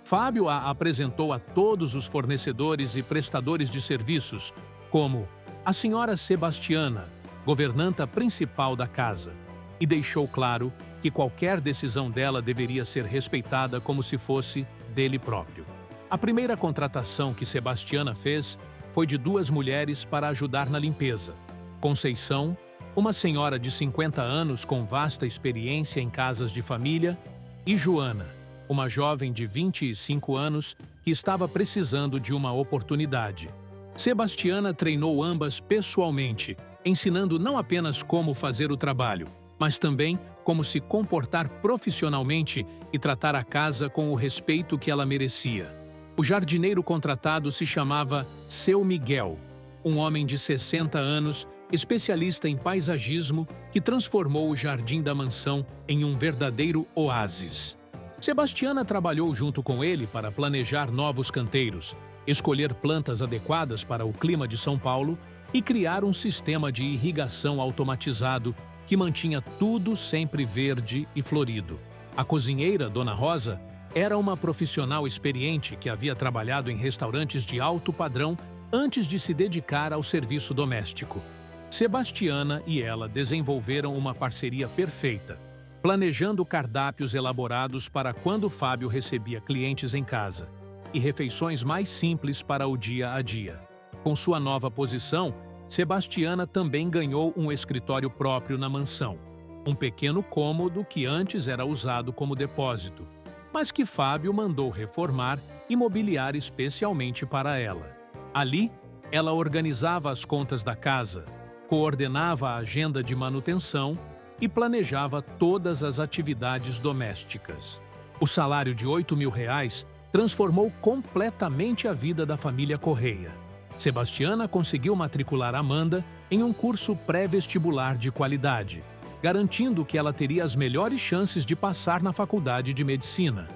Fábio a apresentou a todos os fornecedores e prestadores de serviços como a senhora Sebastiana, governanta principal da casa, e deixou claro que qualquer decisão dela deveria ser respeitada como se fosse dele próprio. A primeira contratação que Sebastiana fez foi de 2 mulheres para ajudar na limpeza. Conceição, uma senhora de 50 anos com vasta experiência em casas de família, e Joana, uma jovem de 25 anos que estava precisando de uma oportunidade. Sebastiana treinou ambas pessoalmente, ensinando não apenas como fazer o trabalho, mas também como se comportar profissionalmente e tratar a casa com o respeito que ela merecia. O jardineiro contratado se chamava Seu Miguel, um homem de 60 anos, especialista em paisagismo, que transformou o jardim da mansão em um verdadeiro oásis. Sebastiana trabalhou junto com ele para planejar novos canteiros, escolher plantas adequadas para o clima de São Paulo e criar um sistema de irrigação automatizado que mantinha tudo sempre verde e florido. A cozinheira, Dona Rosa, era uma profissional experiente que havia trabalhado em restaurantes de alto padrão antes de se dedicar ao serviço doméstico. Sebastiana e ela desenvolveram uma parceria perfeita, planejando cardápios elaborados para quando Fábio recebia clientes em casa e refeições mais simples para o dia a dia. Com sua nova posição, Sebastiana também ganhou um escritório próprio na mansão, um pequeno cômodo que antes era usado como depósito, mas que Fábio mandou reformar e mobiliar especialmente para ela. Ali, ela organizava as contas da casa, coordenava a agenda de manutenção e planejava todas as atividades domésticas. O salário de R$ 8.000 transformou completamente a vida da família Correia. Sebastiana conseguiu matricular Amanda em um curso pré-vestibular de qualidade, garantindo que ela teria as melhores chances de passar na faculdade de medicina.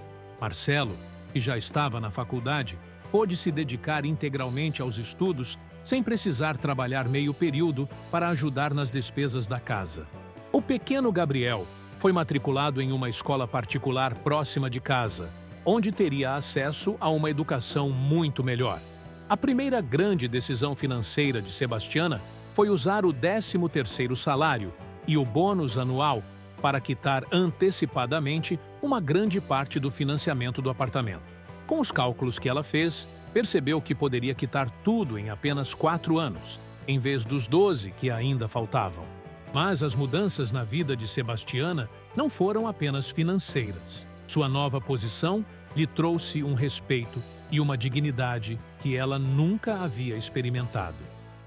Marcelo, que já estava na faculdade, pôde se dedicar integralmente aos estudos sem precisar trabalhar meio período para ajudar nas despesas da casa. O pequeno Gabriel foi matriculado em uma escola particular próxima de casa, onde teria acesso a uma educação muito melhor. A primeira grande decisão financeira de Sebastiana foi usar o 13º salário e o bônus anual para quitar antecipadamente uma grande parte do financiamento do apartamento. Com os cálculos que ela fez, percebeu que poderia quitar tudo em apenas 4 anos, em vez dos 12 que ainda faltavam. Mas as mudanças na vida de Sebastiana não foram apenas financeiras. Sua nova posição lhe trouxe um respeito e uma dignidade que ela nunca havia experimentado.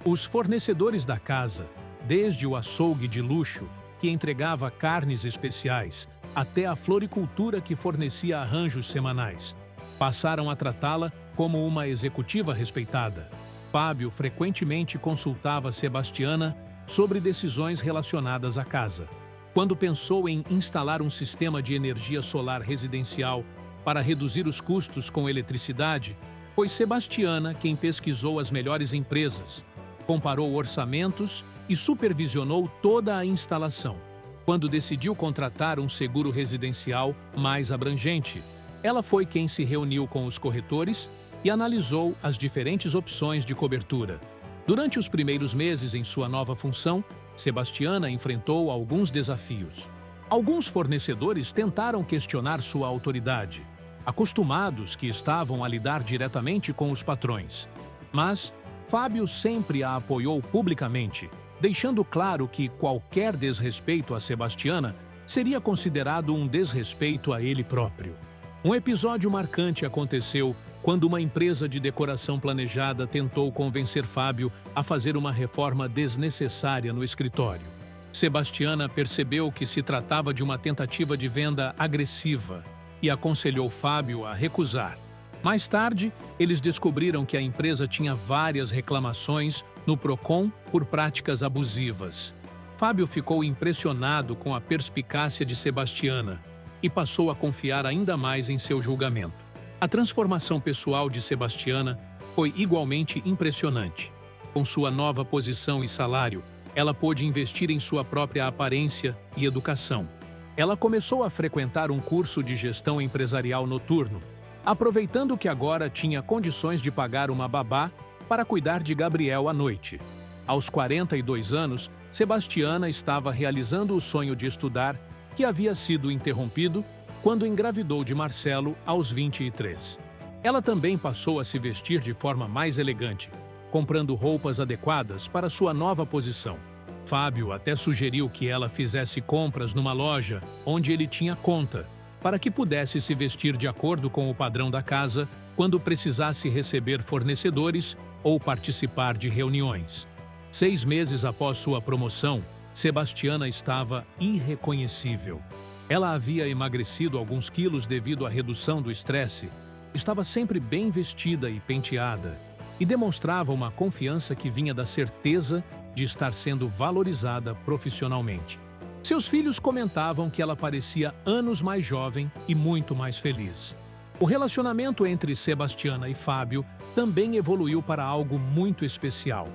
Os fornecedores da casa, desde o açougue de luxo, que entregava carnes especiais, até a floricultura que fornecia arranjos semanais, passaram a tratá-la como uma executiva respeitada. Fábio frequentemente consultava Sebastiana sobre decisões relacionadas à casa. Quando pensou em instalar um sistema de energia solar residencial para reduzir os custos com eletricidade, foi Sebastiana quem pesquisou as melhores empresas, comparou orçamentos e supervisionou toda a instalação. Quando decidiu contratar um seguro residencial mais abrangente, ela foi quem se reuniu com os corretores e analisou as diferentes opções de cobertura. Durante os primeiros meses em sua nova função, Sebastiana enfrentou alguns desafios. Alguns fornecedores tentaram questionar sua autoridade, acostumados que estavam a lidar diretamente com os patrões. Mas Fábio sempre a apoiou publicamente, deixando claro que qualquer desrespeito a Sebastiana seria considerado um desrespeito a ele próprio. Um episódio marcante aconteceu quando uma empresa de decoração planejada tentou convencer Fábio a fazer uma reforma desnecessária no escritório. Sebastiana percebeu que se tratava de uma tentativa de venda agressiva e aconselhou Fábio a recusar. Mais tarde, eles descobriram que a empresa tinha várias reclamações no Procon por práticas abusivas. Fábio ficou impressionado com a perspicácia de Sebastiana e passou a confiar ainda mais em seu julgamento. A transformação pessoal de Sebastiana foi igualmente impressionante. Com sua nova posição e salário, ela pôde investir em sua própria aparência e educação. Ela começou a frequentar um curso de gestão empresarial noturno, aproveitando que agora tinha condições de pagar uma babá para cuidar de Gabriel à noite. Aos 42 anos, Sebastiana estava realizando o sonho de estudar, que havia sido interrompido quando engravidou de Marcelo aos 23. Ela também passou a se vestir de forma mais elegante, comprando roupas adequadas para sua nova posição. Fábio até sugeriu que ela fizesse compras numa loja onde ele tinha conta, para que pudesse se vestir de acordo com o padrão da casa quando precisasse receber fornecedores ou participar de reuniões. 6 meses após sua promoção, Sebastiana estava irreconhecível. Ela havia emagrecido alguns quilos devido à redução do estresse, estava sempre bem vestida e penteada, e demonstrava uma confiança que vinha da certeza de estar sendo valorizada profissionalmente. Seus filhos comentavam que ela parecia anos mais jovem e muito mais feliz. O relacionamento entre Sebastiana e Fábio também evoluiu para algo muito especial.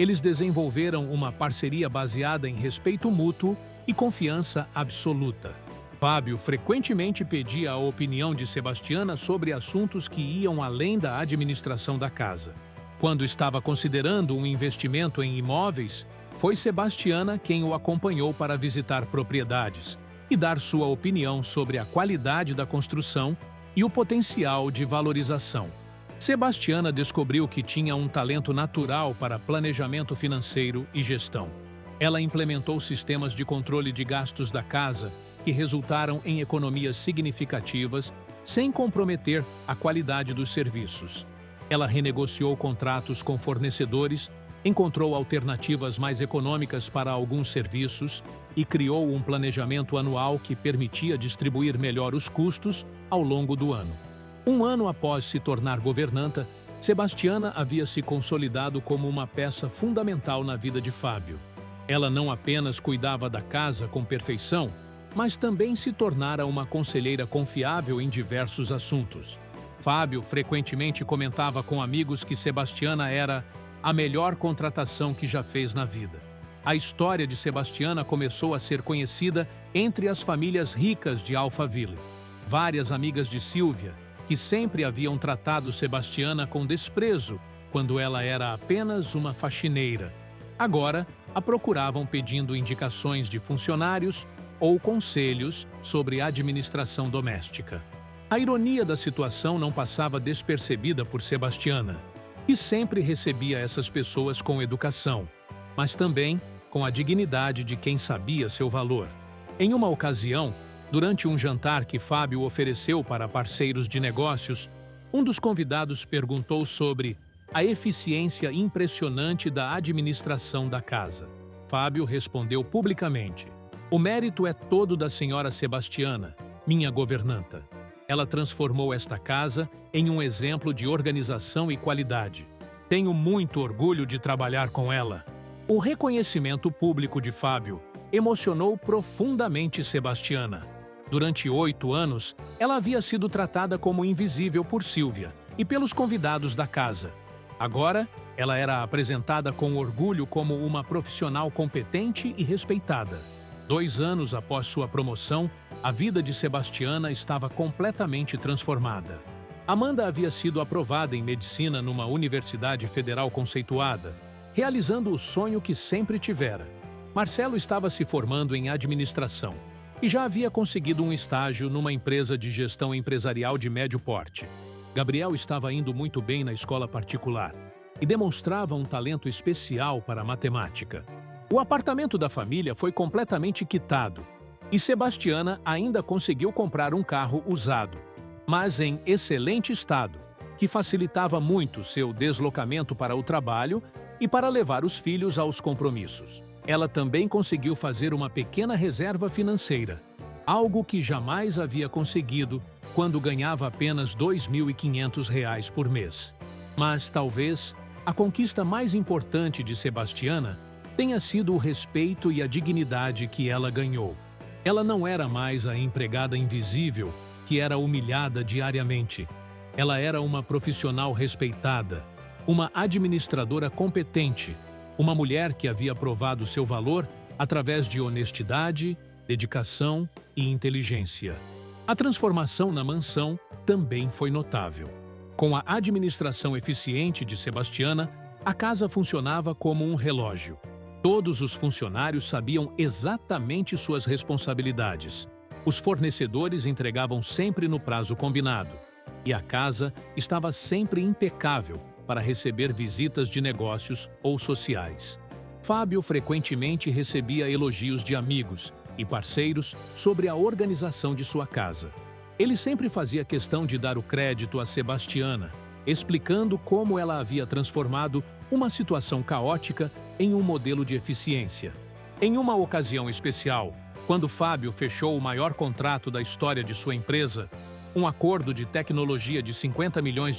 Eles desenvolveram uma parceria baseada em respeito mútuo e confiança absoluta. Fábio frequentemente pedia a opinião de Sebastiana sobre assuntos que iam além da administração da casa. Quando estava considerando um investimento em imóveis, foi Sebastiana quem o acompanhou para visitar propriedades e dar sua opinião sobre a qualidade da construção e o potencial de valorização. Sebastiana descobriu que tinha um talento natural para planejamento financeiro e gestão. Ela implementou sistemas de controle de gastos da casa que resultaram em economias significativas sem comprometer a qualidade dos serviços. Ela renegociou contratos com fornecedores, encontrou alternativas mais econômicas para alguns serviços e criou um planejamento anual que permitia distribuir melhor os custos ao longo do ano. Um ano após se tornar governanta, Sebastiana havia se consolidado como uma peça fundamental na vida de Fábio. Ela não apenas cuidava da casa com perfeição, mas também se tornara uma conselheira confiável em diversos assuntos. Fábio frequentemente comentava com amigos que Sebastiana era a melhor contratação que já fez na vida. A história de Sebastiana começou a ser conhecida entre as famílias ricas de Alphaville. Várias amigas de Silvia, que sempre haviam tratado Sebastiana com desprezo quando ela era apenas uma faxineira, agora a procuravam pedindo indicações de funcionários ou conselhos sobre administração doméstica. A ironia da situação não passava despercebida por Sebastiana, que sempre recebia essas pessoas com educação, mas também com a dignidade de quem sabia seu valor. Em uma ocasião, durante um jantar que Fábio ofereceu para parceiros de negócios, um dos convidados perguntou sobre a eficiência impressionante da administração da casa. Fábio respondeu publicamente: "O mérito é todo da senhora Sebastiana, minha governanta. Ela transformou esta casa em um exemplo de organização e qualidade. Tenho muito orgulho de trabalhar com ela." O reconhecimento público de Fábio emocionou profundamente Sebastiana. Durante 8 anos, ela havia sido tratada como invisível por Silvia e pelos convidados da casa. Agora, ela era apresentada com orgulho como uma profissional competente e respeitada. 2 anos após sua promoção, a vida de Sebastiana estava completamente transformada. Amanda havia sido aprovada em medicina numa universidade federal conceituada, realizando o sonho que sempre tivera. Marcelo estava se formando em administração e já havia conseguido um estágio numa empresa de gestão empresarial de médio porte. Gabriel estava indo muito bem na escola particular e demonstrava um talento especial para a matemática. O apartamento da família foi completamente quitado e Sebastiana ainda conseguiu comprar um carro usado, mas em excelente estado, que facilitava muito seu deslocamento para o trabalho e para levar os filhos aos compromissos. Ela também conseguiu fazer uma pequena reserva financeira, algo que jamais havia conseguido quando ganhava apenas R$ 2.500 por mês. Mas talvez a conquista mais importante de Sebastiana tenha sido o respeito e a dignidade que ela ganhou. Ela não era mais a empregada invisível que era humilhada diariamente. Ela era uma profissional respeitada, uma administradora competente, uma mulher que havia provado seu valor através de honestidade, dedicação e inteligência. A transformação na mansão também foi notável. Com a administração eficiente de Sebastiana, a casa funcionava como um relógio. Todos os funcionários sabiam exatamente suas responsabilidades. Os fornecedores entregavam sempre no prazo combinado. E a casa estava sempre impecável para receber visitas de negócios ou sociais. Fábio frequentemente recebia elogios de amigos e parceiros sobre a organização de sua casa. Ele sempre fazia questão de dar o crédito a Sebastiana, explicando como ela havia transformado uma situação caótica em um modelo de eficiência. Em uma ocasião especial, quando Fábio fechou o maior contrato da história de sua empresa, um acordo de tecnologia de R$ 50 milhões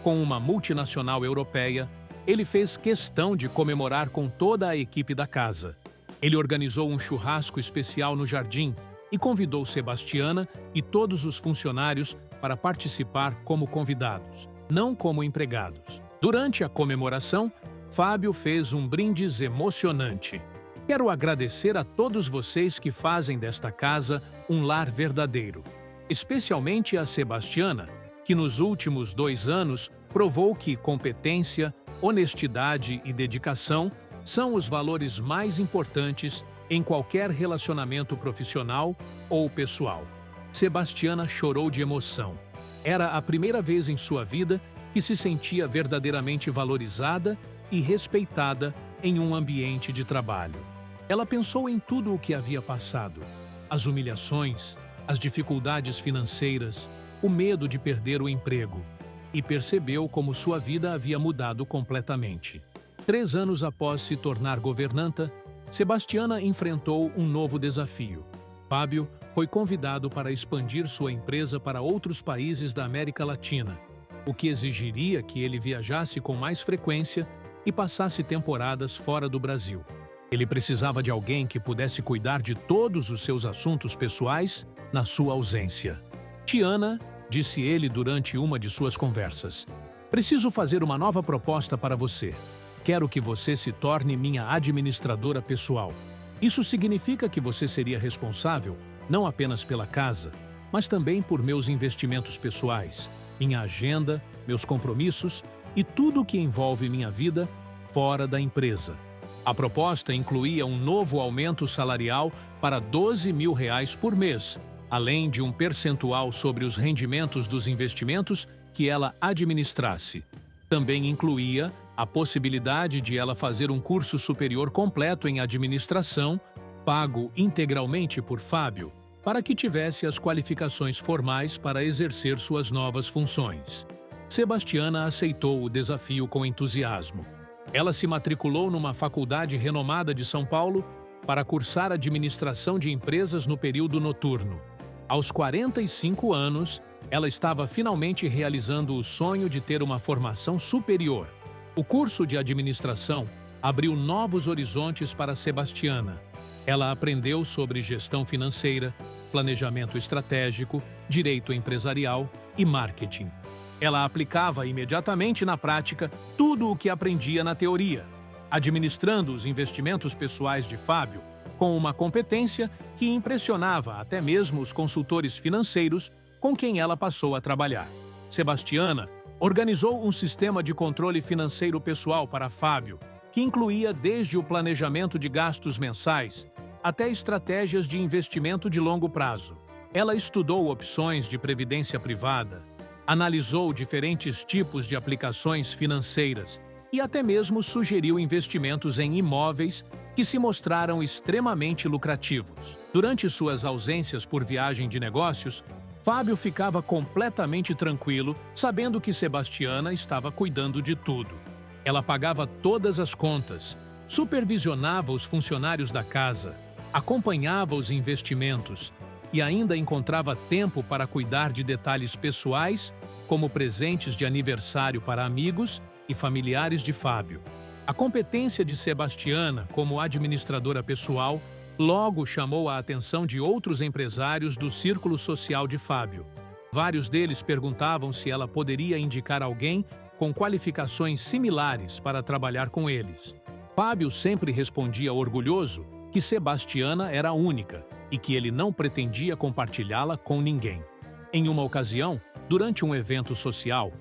com uma multinacional europeia, ele fez questão de comemorar com toda a equipe da casa. Ele organizou um churrasco especial no jardim e convidou Sebastiana e todos os funcionários para participar como convidados, não como empregados. Durante a comemoração, Fábio fez um brindis emocionante. Quero agradecer a todos vocês que fazem desta casa um lar verdadeiro, especialmente a Sebastiana, que nos últimos 2 anos provou que competência, honestidade e dedicação são os valores mais importantes em qualquer relacionamento profissional ou pessoal. Sebastiana chorou de emoção. Era a primeira vez em sua vida que se sentia verdadeiramente valorizada e respeitada em um ambiente de trabalho. Ela pensou em tudo o que havia passado: as humilhações, as dificuldades financeiras, o medo de perder o emprego, e percebeu como sua vida havia mudado completamente. 3 anos após se tornar governanta, Sebastiana enfrentou um novo desafio. Fábio foi convidado para expandir sua empresa para outros países da América Latina, o que exigiria que ele viajasse com mais frequência e passasse temporadas fora do Brasil. Ele precisava de alguém que pudesse cuidar de todos os seus assuntos pessoais na sua ausência. Tiana, disse ele durante uma de suas conversas, preciso fazer uma nova proposta para você. Quero que você se torne minha administradora pessoal. Isso significa que você seria responsável não apenas pela casa, mas também por meus investimentos pessoais, minha agenda, meus compromissos e tudo o que envolve minha vida fora da empresa. A proposta incluía um novo aumento salarial para R$ 12.000 por mês, além de um percentual sobre os rendimentos dos investimentos que ela administrasse. Também incluía a possibilidade de ela fazer um curso superior completo em administração, pago integralmente por Fábio, para que tivesse as qualificações formais para exercer suas novas funções. Sebastiana aceitou o desafio com entusiasmo. Ela se matriculou numa faculdade renomada de São Paulo para cursar administração de empresas no período noturno. Aos 45 anos, ela estava finalmente realizando o sonho de ter uma formação superior. O curso de administração abriu novos horizontes para Sebastiana. Ela aprendeu sobre gestão financeira, planejamento estratégico, direito empresarial e marketing. Ela aplicava imediatamente na prática tudo o que aprendia na teoria, administrando os investimentos pessoais de Fábio com uma competência que impressionava até mesmo os consultores financeiros com quem ela passou a trabalhar. Sebastiana organizou um sistema de controle financeiro pessoal para Fábio, que incluía desde o planejamento de gastos mensais até estratégias de investimento de longo prazo. Ela estudou opções de previdência privada, analisou diferentes tipos de aplicações financeiras e até mesmo sugeriu investimentos em imóveis que se mostraram extremamente lucrativos. Durante suas ausências por viagem de negócios, Fábio ficava completamente tranquilo, sabendo que Sebastiana estava cuidando de tudo. Ela pagava todas as contas, supervisionava os funcionários da casa, acompanhava os investimentos e ainda encontrava tempo para cuidar de detalhes pessoais, como presentes de aniversário para amigos e familiares de Fábio. A competência de Sebastiana como administradora pessoal logo chamou a atenção de outros empresários do círculo social de Fábio. Vários deles perguntavam se ela poderia indicar alguém com qualificações similares para trabalhar com eles. Fábio sempre respondia orgulhoso que Sebastiana era única e que ele não pretendia compartilhá-la com ninguém. Em uma ocasião, durante um evento social,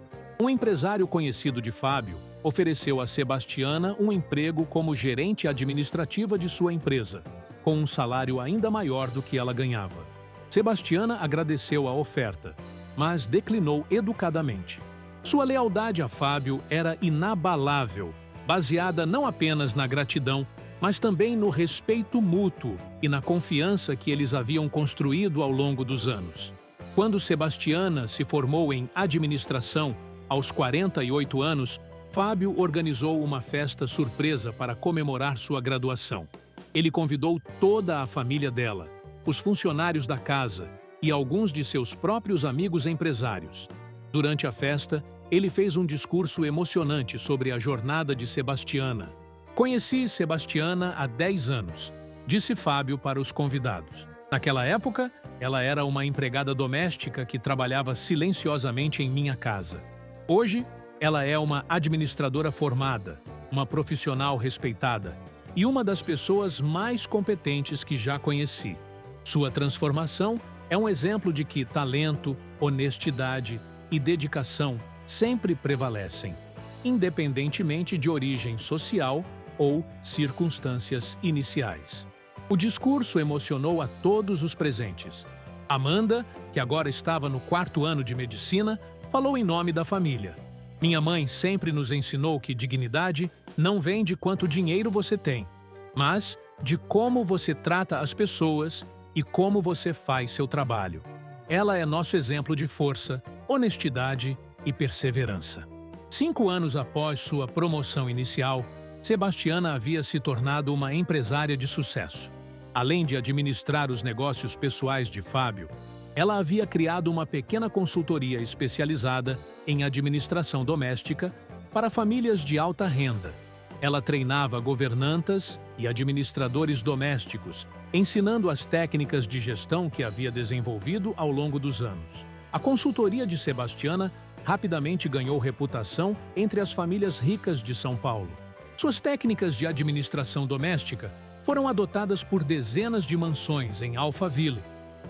um empresário conhecido de Fábio ofereceu a Sebastiana um emprego como gerente administrativa de sua empresa, com um salário ainda maior do que ela ganhava. Sebastiana agradeceu a oferta, mas declinou educadamente. Sua lealdade a Fábio era inabalável, baseada não apenas na gratidão, mas também no respeito mútuo e na confiança que eles haviam construído ao longo dos anos. Quando Sebastiana se formou em administração, aos 48 anos, Fábio organizou uma festa surpresa para comemorar sua graduação. Ele convidou toda a família dela, os funcionários da casa e alguns de seus próprios amigos empresários. Durante a festa, ele fez um discurso emocionante sobre a jornada de Sebastiana. Conheci Sebastiana há 10 anos, disse Fábio para os convidados. Naquela época, ela era uma empregada doméstica que trabalhava silenciosamente em minha casa. Hoje, ela é uma administradora formada, uma profissional respeitada e uma das pessoas mais competentes que já conheci. Sua transformação é um exemplo de que talento, honestidade e dedicação sempre prevalecem, independentemente de origem social ou circunstâncias iniciais. O discurso emocionou a todos os presentes. Amanda, que agora estava no 4º ano de medicina, falou em nome da família. Minha mãe sempre nos ensinou que dignidade não vem de quanto dinheiro você tem, mas de como você trata as pessoas e como você faz seu trabalho. Ela é nosso exemplo de força, honestidade e perseverança. 5 anos após sua promoção inicial, Sebastiana havia se tornado uma empresária de sucesso. Além de administrar os negócios pessoais de Fábio, ela havia criado uma pequena consultoria especializada em administração doméstica para famílias de alta renda. Ela treinava governantas e administradores domésticos, ensinando as técnicas de gestão que havia desenvolvido ao longo dos anos. A consultoria de Sebastiana rapidamente ganhou reputação entre as famílias ricas de São Paulo. Suas técnicas de administração doméstica foram adotadas por dezenas de mansões em Alphaville,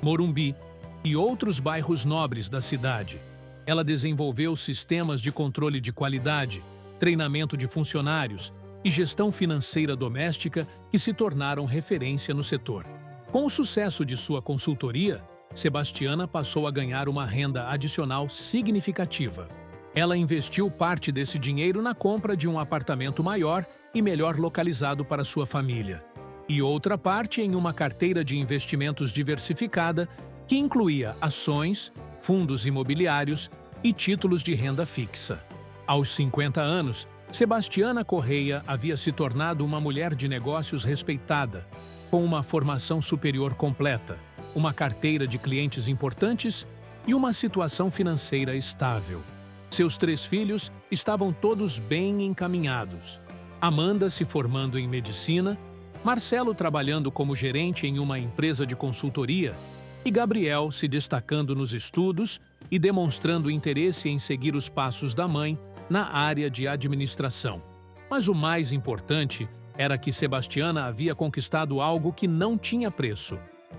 Morumbi e outros bairros nobres da cidade. Ela desenvolveu sistemas de controle de qualidade, treinamento de funcionários e gestão financeira doméstica que se tornaram referência no setor. Com o sucesso de sua consultoria, Sebastiana passou a ganhar uma renda adicional significativa. Ela investiu parte desse dinheiro na compra de um apartamento maior e melhor localizado para sua família, e outra parte em uma carteira de investimentos diversificada que incluía ações, fundos imobiliários e títulos de renda fixa. Aos 50 anos, Sebastiana Correia havia se tornado uma mulher de negócios respeitada, com uma formação superior completa, uma carteira de clientes importantes e uma situação financeira estável. Seus 3 filhos estavam todos bem encaminhados. Amanda se formando em medicina, Marcelo trabalhando como gerente em uma empresa de consultoria e Gabriel se destacando nos estudos e demonstrando interesse em seguir os passos da mãe na área de administração. Mas o mais importante era que Sebastiana havia conquistado algo que não tinha preço: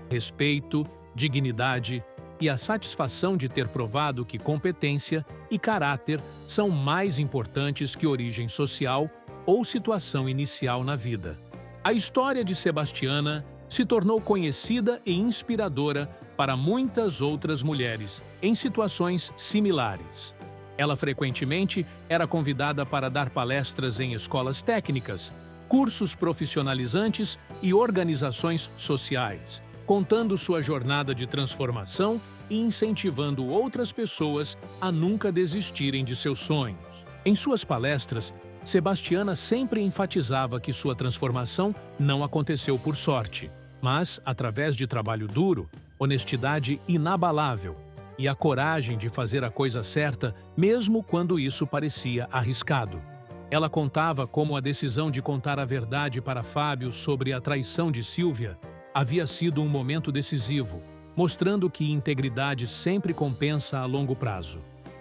respeito, dignidade e a satisfação de ter provado que competência e caráter são mais importantes que origem social ou situação inicial na vida. A história de Sebastiana se tornou conhecida e inspiradora para muitas outras mulheres em situações similares. Ela frequentemente era convidada para dar palestras em escolas técnicas, cursos profissionalizantes e organizações sociais, contando sua jornada de transformação e incentivando outras pessoas a nunca desistirem de seus sonhos. Em suas palestras, Sebastiana sempre enfatizava que sua transformação não aconteceu por sorte, mas através de trabalho duro, honestidade inabalável e a coragem de fazer a coisa certa mesmo quando isso parecia arriscado. Ela contava como a decisão de contar a verdade para Fábio sobre a traição de Sílvia havia sido um momento decisivo, mostrando que integridade sempre compensa a longo prazo.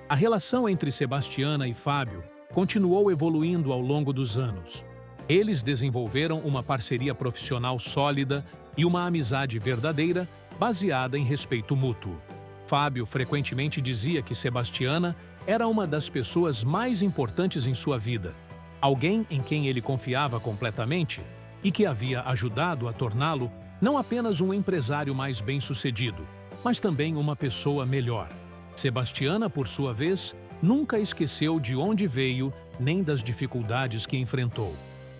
A relação entre Sebastiana e Fábio continuou evoluindo ao longo dos anos. Eles desenvolveram uma parceria profissional sólida e uma amizade verdadeira baseada em respeito mútuo. Fábio frequentemente dizia que Sebastiana era uma das pessoas mais importantes em sua vida, alguém em quem ele confiava completamente e que havia ajudado a torná-lo não apenas um empresário mais bem-sucedido, mas também uma pessoa melhor. Sebastiana, por sua vez, nunca esqueceu de onde veio nem das dificuldades que enfrentou.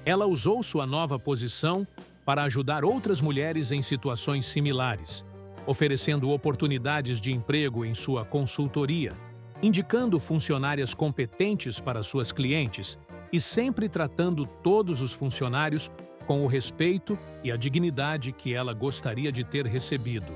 Ela usou sua nova posição para ajudar outras mulheres em situações similares, oferecendo oportunidades de emprego em sua consultoria, indicando funcionárias competentes para suas clientes e sempre tratando todos os funcionários com o respeito e a dignidade que ela gostaria de ter recebido.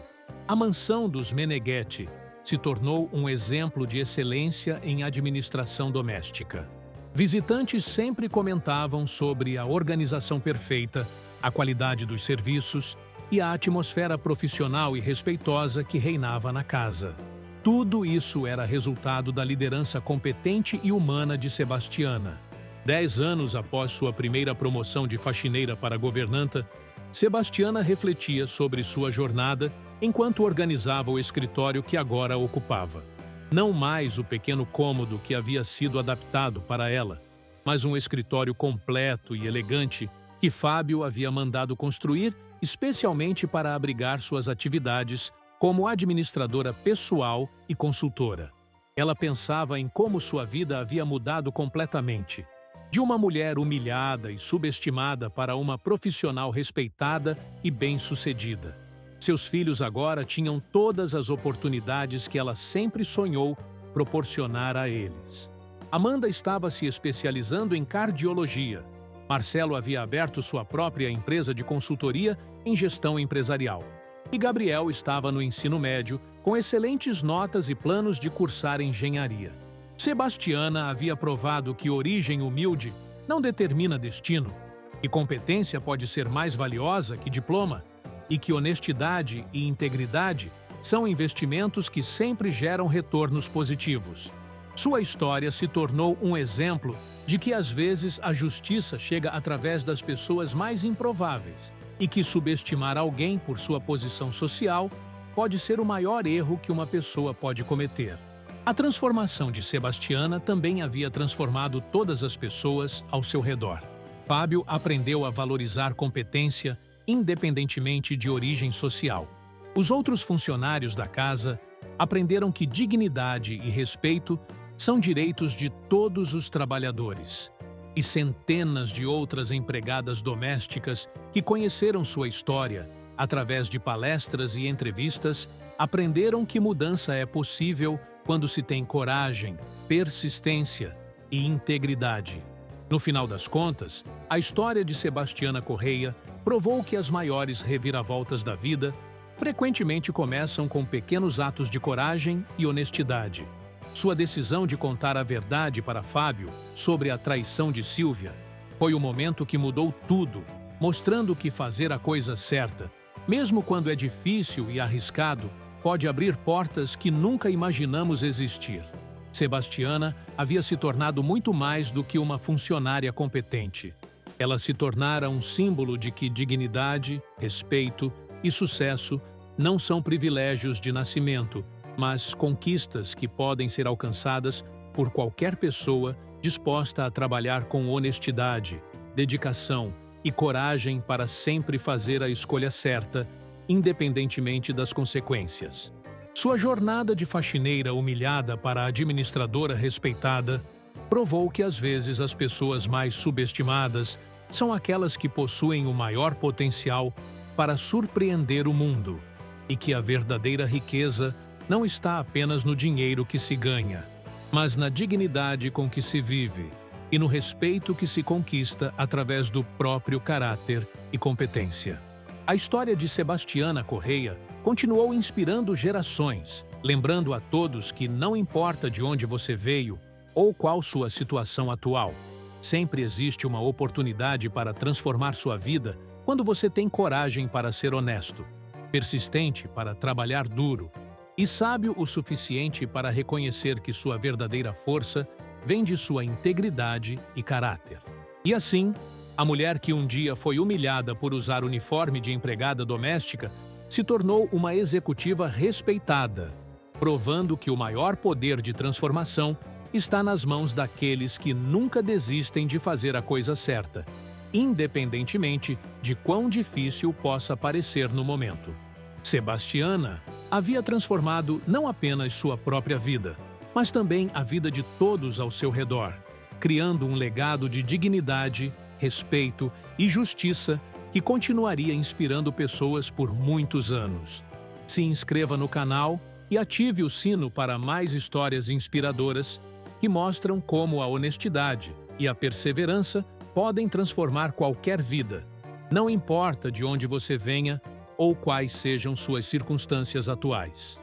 A mansão dos Meneghetti se tornou um exemplo de excelência em administração doméstica. Visitantes sempre comentavam sobre a organização perfeita, a qualidade dos serviços e a atmosfera profissional e respeitosa que reinava na casa. Tudo isso era resultado da liderança competente e humana de Sebastiana. 10 anos após sua primeira promoção de faxineira para governanta, Sebastiana refletia sobre sua jornada enquanto organizava o escritório que agora ocupava. Não mais o pequeno cômodo que havia sido adaptado para ela, mas um escritório completo e elegante que Fábio havia mandado construir especialmente para abrigar suas atividades como administradora pessoal e consultora. Ela pensava em como sua vida havia mudado completamente. De uma mulher humilhada e subestimada para uma profissional respeitada e bem-sucedida. Seus filhos agora tinham todas as oportunidades que ela sempre sonhou proporcionar a eles. Amanda estava se especializando em cardiologia. Marcelo havia aberto sua própria empresa de consultoria em gestão empresarial. E Gabriel estava no ensino médio, com excelentes notas e planos de cursar engenharia. Sebastiana havia provado que origem humilde não determina destino, que competência pode ser mais valiosa que diploma e que honestidade e integridade são investimentos que sempre geram retornos positivos. Sua história se tornou um exemplo de que às vezes a justiça chega através das pessoas mais improváveis e que subestimar alguém por sua posição social pode ser o maior erro que uma pessoa pode cometer. A transformação de Sebastiana também havia transformado todas as pessoas ao seu redor. Fábio aprendeu a valorizar competência independentemente de origem social. Os outros funcionários da casa aprenderam que dignidade e respeito são direitos de todos os trabalhadores. E centenas de outras empregadas domésticas que conheceram sua história através de palestras e entrevistas aprenderam que mudança é possível quando se tem coragem, persistência e integridade. No final das contas, a história de Sebastiana Correia provou que as maiores reviravoltas da vida frequentemente começam com pequenos atos de coragem e honestidade. Sua decisão de contar a verdade para Fábio sobre a traição de Sílvia foi o momento que mudou tudo, mostrando que fazer a coisa certa, mesmo quando é difícil e arriscado, pode abrir portas que nunca imaginamos existir. Sebastiana havia se tornado muito mais do que uma funcionária competente. Ela se tornara um símbolo de que dignidade, respeito e sucesso não são privilégios de nascimento, mas conquistas que podem ser alcançadas por qualquer pessoa disposta a trabalhar com honestidade, dedicação e coragem para sempre fazer a escolha certa, independentemente das consequências. Sua jornada de faxineira humilhada para administradora respeitada provou que às vezes as pessoas mais subestimadas são aquelas que possuem o maior potencial para surpreender o mundo e que a verdadeira riqueza não está apenas no dinheiro que se ganha, mas na dignidade com que se vive e no respeito que se conquista através do próprio caráter e competência. A história de Sebastiana Correia continuou inspirando gerações, lembrando a todos que não importa de onde você veio ou qual sua situação atual, sempre existe uma oportunidade para transformar sua vida quando você tem coragem para ser honesto, persistente para trabalhar duro e sábio o suficiente para reconhecer que sua verdadeira força vem de sua integridade e caráter. E assim, a mulher que um dia foi humilhada por usar uniforme de empregada doméstica se tornou uma executiva respeitada, provando que o maior poder de transformação está nas mãos daqueles que nunca desistem de fazer a coisa certa, independentemente de quão difícil possa parecer no momento. Sebastiana havia transformado não apenas sua própria vida, mas também a vida de todos ao seu redor, criando um legado de dignidade, respeito e justiça que continuaria inspirando pessoas por muitos anos. Se inscreva no canal e ative o sino para mais histórias inspiradoras que mostram como a honestidade e a perseverança podem transformar qualquer vida, não importa de onde você venha ou quais sejam suas circunstâncias atuais.